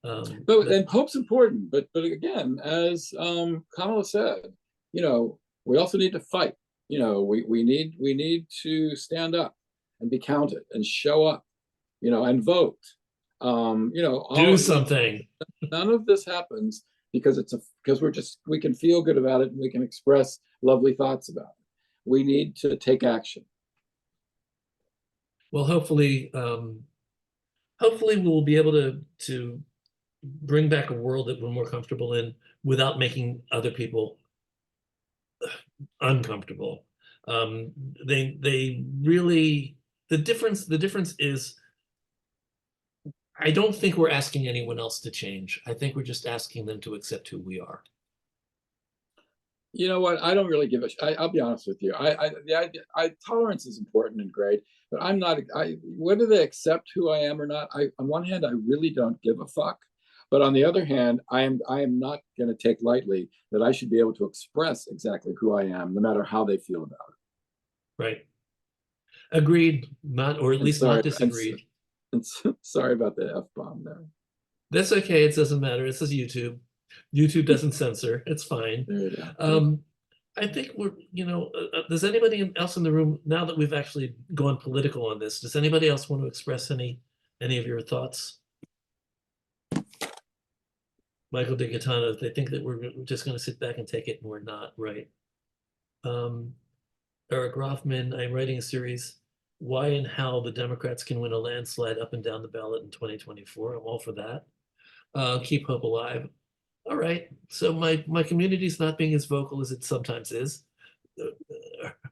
And hope's important, but again, as Kamala said, we also need to fight. We need to stand up and be counted and show up, and vote. Do something. None of this happens because we can feel good about it and we can express lovely thoughts about it. We need to take action. Well, hopefully, hopefully we'll be able to bring back a world that we're more comfortable in without making other people uncomfortable. They really, the difference is, I don't think we're asking anyone else to change. I think we're just asking them to accept who we are. You know what? I don't really give a. I'll be honest with you. Tolerance is important and great, but I'm not. Whether they accept who I am or not, on one hand, I really don't give a fuck. But on the other hand, I am not going to take lightly that I should be able to express exactly who I am, no matter how they feel about it. Right. Agreed. Not, or at least not disagreed. Sorry about the F-bomb there. That's okay. It doesn't matter. It says YouTube. YouTube doesn't censor. It's fine. I think we're, does anybody else in the room, now that we've actually gone political on this, does anybody else want to express any of your thoughts? Michael DiGaetano, they think that we're just going to sit back and take it, and we're not, right? Eric Rothman, I'm writing a series, Why and How the Democrats Can Win a Landslide Up and Down the Ballot in 2024. I'm all for that. Keep hope alive. All right, so my community's not being as vocal as it sometimes is.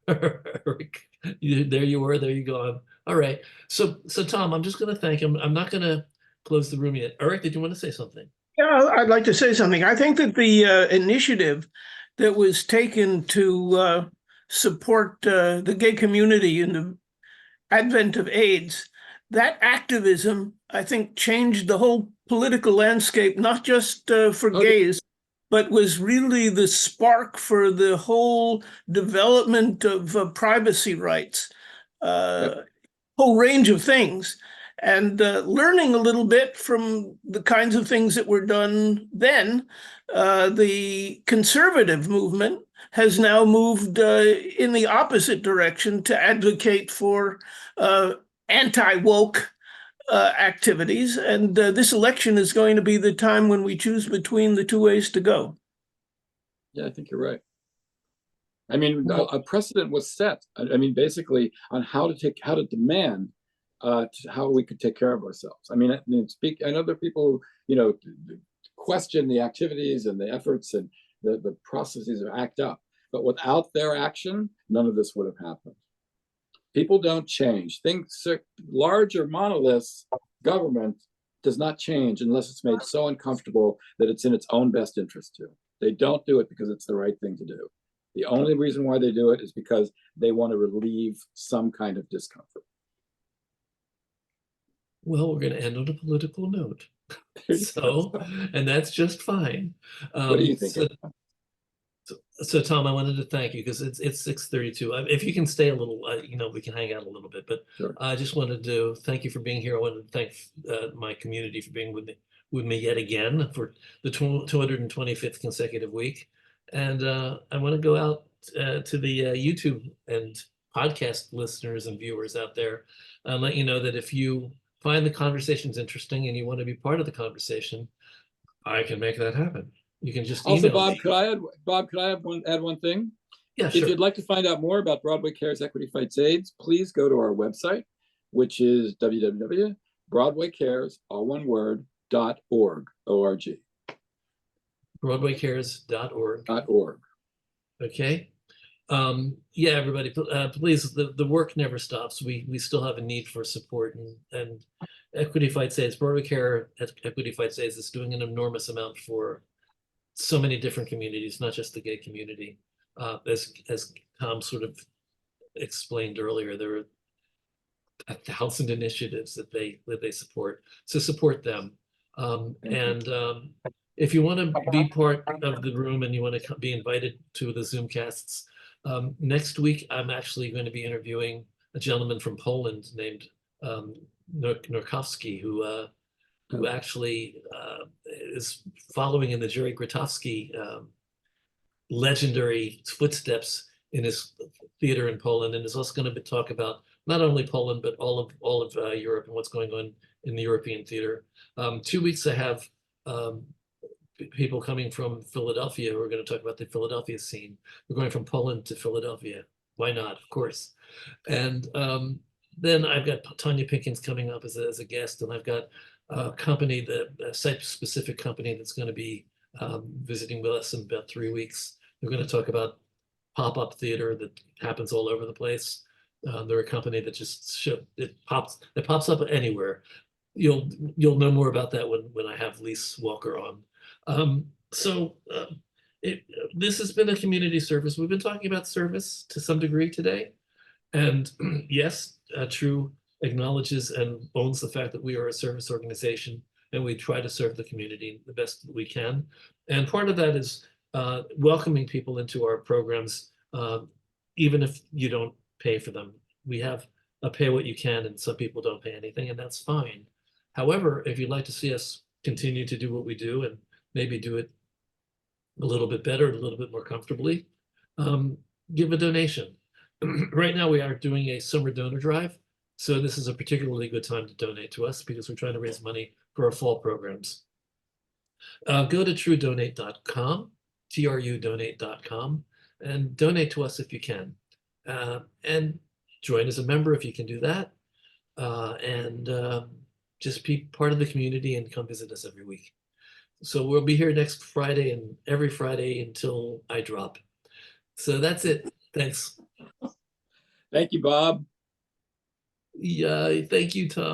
Eric, there you were, there you go. All right, so Tom, I'm just going to thank him. I'm not going to close the room yet. Eric, did you want to say something? Yeah, I'd like to say something. I think that the initiative that was taken to support the gay community in the advent of AIDS, that activism, I think, changed the whole political landscape, not just for gays, but was really the spark for the whole development of privacy rights, whole range of things. And learning a little bit from the kinds of things that were done then, the conservative movement has now moved in the opposite direction to advocate for anti-woke activities. And this election is going to be the time when we choose between the two ways to go. Yeah, I think you're right. I mean, a precedent was set. I mean, basically on how to demand how we could take care of ourselves. I mean, I know there are people who, question the activities and the efforts and the processes are act up, but without their action, none of this would have happened. People don't change. Larger monoliths, government does not change unless it's made so uncomfortable that it's in its own best interest to. They don't do it because it's the right thing to do. The only reason why they do it is because they want to relieve some kind of discomfort. Well, we're going to end on a political note. So, and that's just fine. What do you think? So Tom, I wanted to thank you because it's 6:32. If you can stay a little, we can hang out a little bit. But Sure. I just wanted to thank you for being here. I wanted to thank my community for being with me yet again for the 225th consecutive week. And I want to go out to the YouTube and podcast listeners and viewers out there and let you know that if you find the conversations interesting and you want to be part of the conversation, I can make that happen. You can just email also, Bob, me. could I add one thing? Yeah, sure. If you'd like to find out more about BroadwayCares Equity Fights AIDS, please go to our website, which is www.broadwaycares, all one word, .org, O-R-G. BroadwayCares.org. Okay. Yeah, everybody, please, the work never stops. We still have a need for support, and Equity Fights AIDS, BroadwayCare Equity Fights AIDS is doing an enormous amount for so many different communities, not just the gay community. As Tom sort of explained earlier, there are 1,000 initiatives that they support. So support them. If you want to be part of the room and you want to be invited to the Zoomcasts, next week I'm actually going to be interviewing a gentleman from Poland named Nurkowski, who actually is following in the Jerry Grotowski legendary footsteps in his theater in Poland, and is also going to talk about not only Poland but all of Europe and what's going on in the European theater. 2 weeks I have people coming from Philadelphia who are going to talk about the Philadelphia scene. We're going from Poland to Philadelphia. Why not? Of course. And then I've got Tanya Pinkins coming up as a guest, and I've got a company, a site-specific company that's going to be visiting with us in about 3 weeks. We're going to talk about pop-up theater that happens all over the place. They're a company that just it pops up anywhere. You'll know more about that when I have Lise Walker on. This has been a community service. We've been talking about service to some degree today. And yes, TRU acknowledges and owns the fact that we are a service organization and we try to serve the community the best that we can. And part of that is welcoming people into our programs, even if you don't pay for them. We have a pay what you can, and some people don't pay anything, and that's fine. However, if you'd like to see us continue to do what we do and maybe do it a little bit better, a little bit more comfortably, give a donation. Right now we are doing a summer donor drive. So this is a particularly good time to donate to us because we're trying to raise money for our fall programs. Go to trudonate.com, trudonate.com, and donate to us if you can. And join as a member if you can do that. Just be part of the community and come visit us every week. So we'll be here next Friday and every Friday until I drop. So that's it. Thanks. Thank you, Bob. Yeah, thank you, Tom.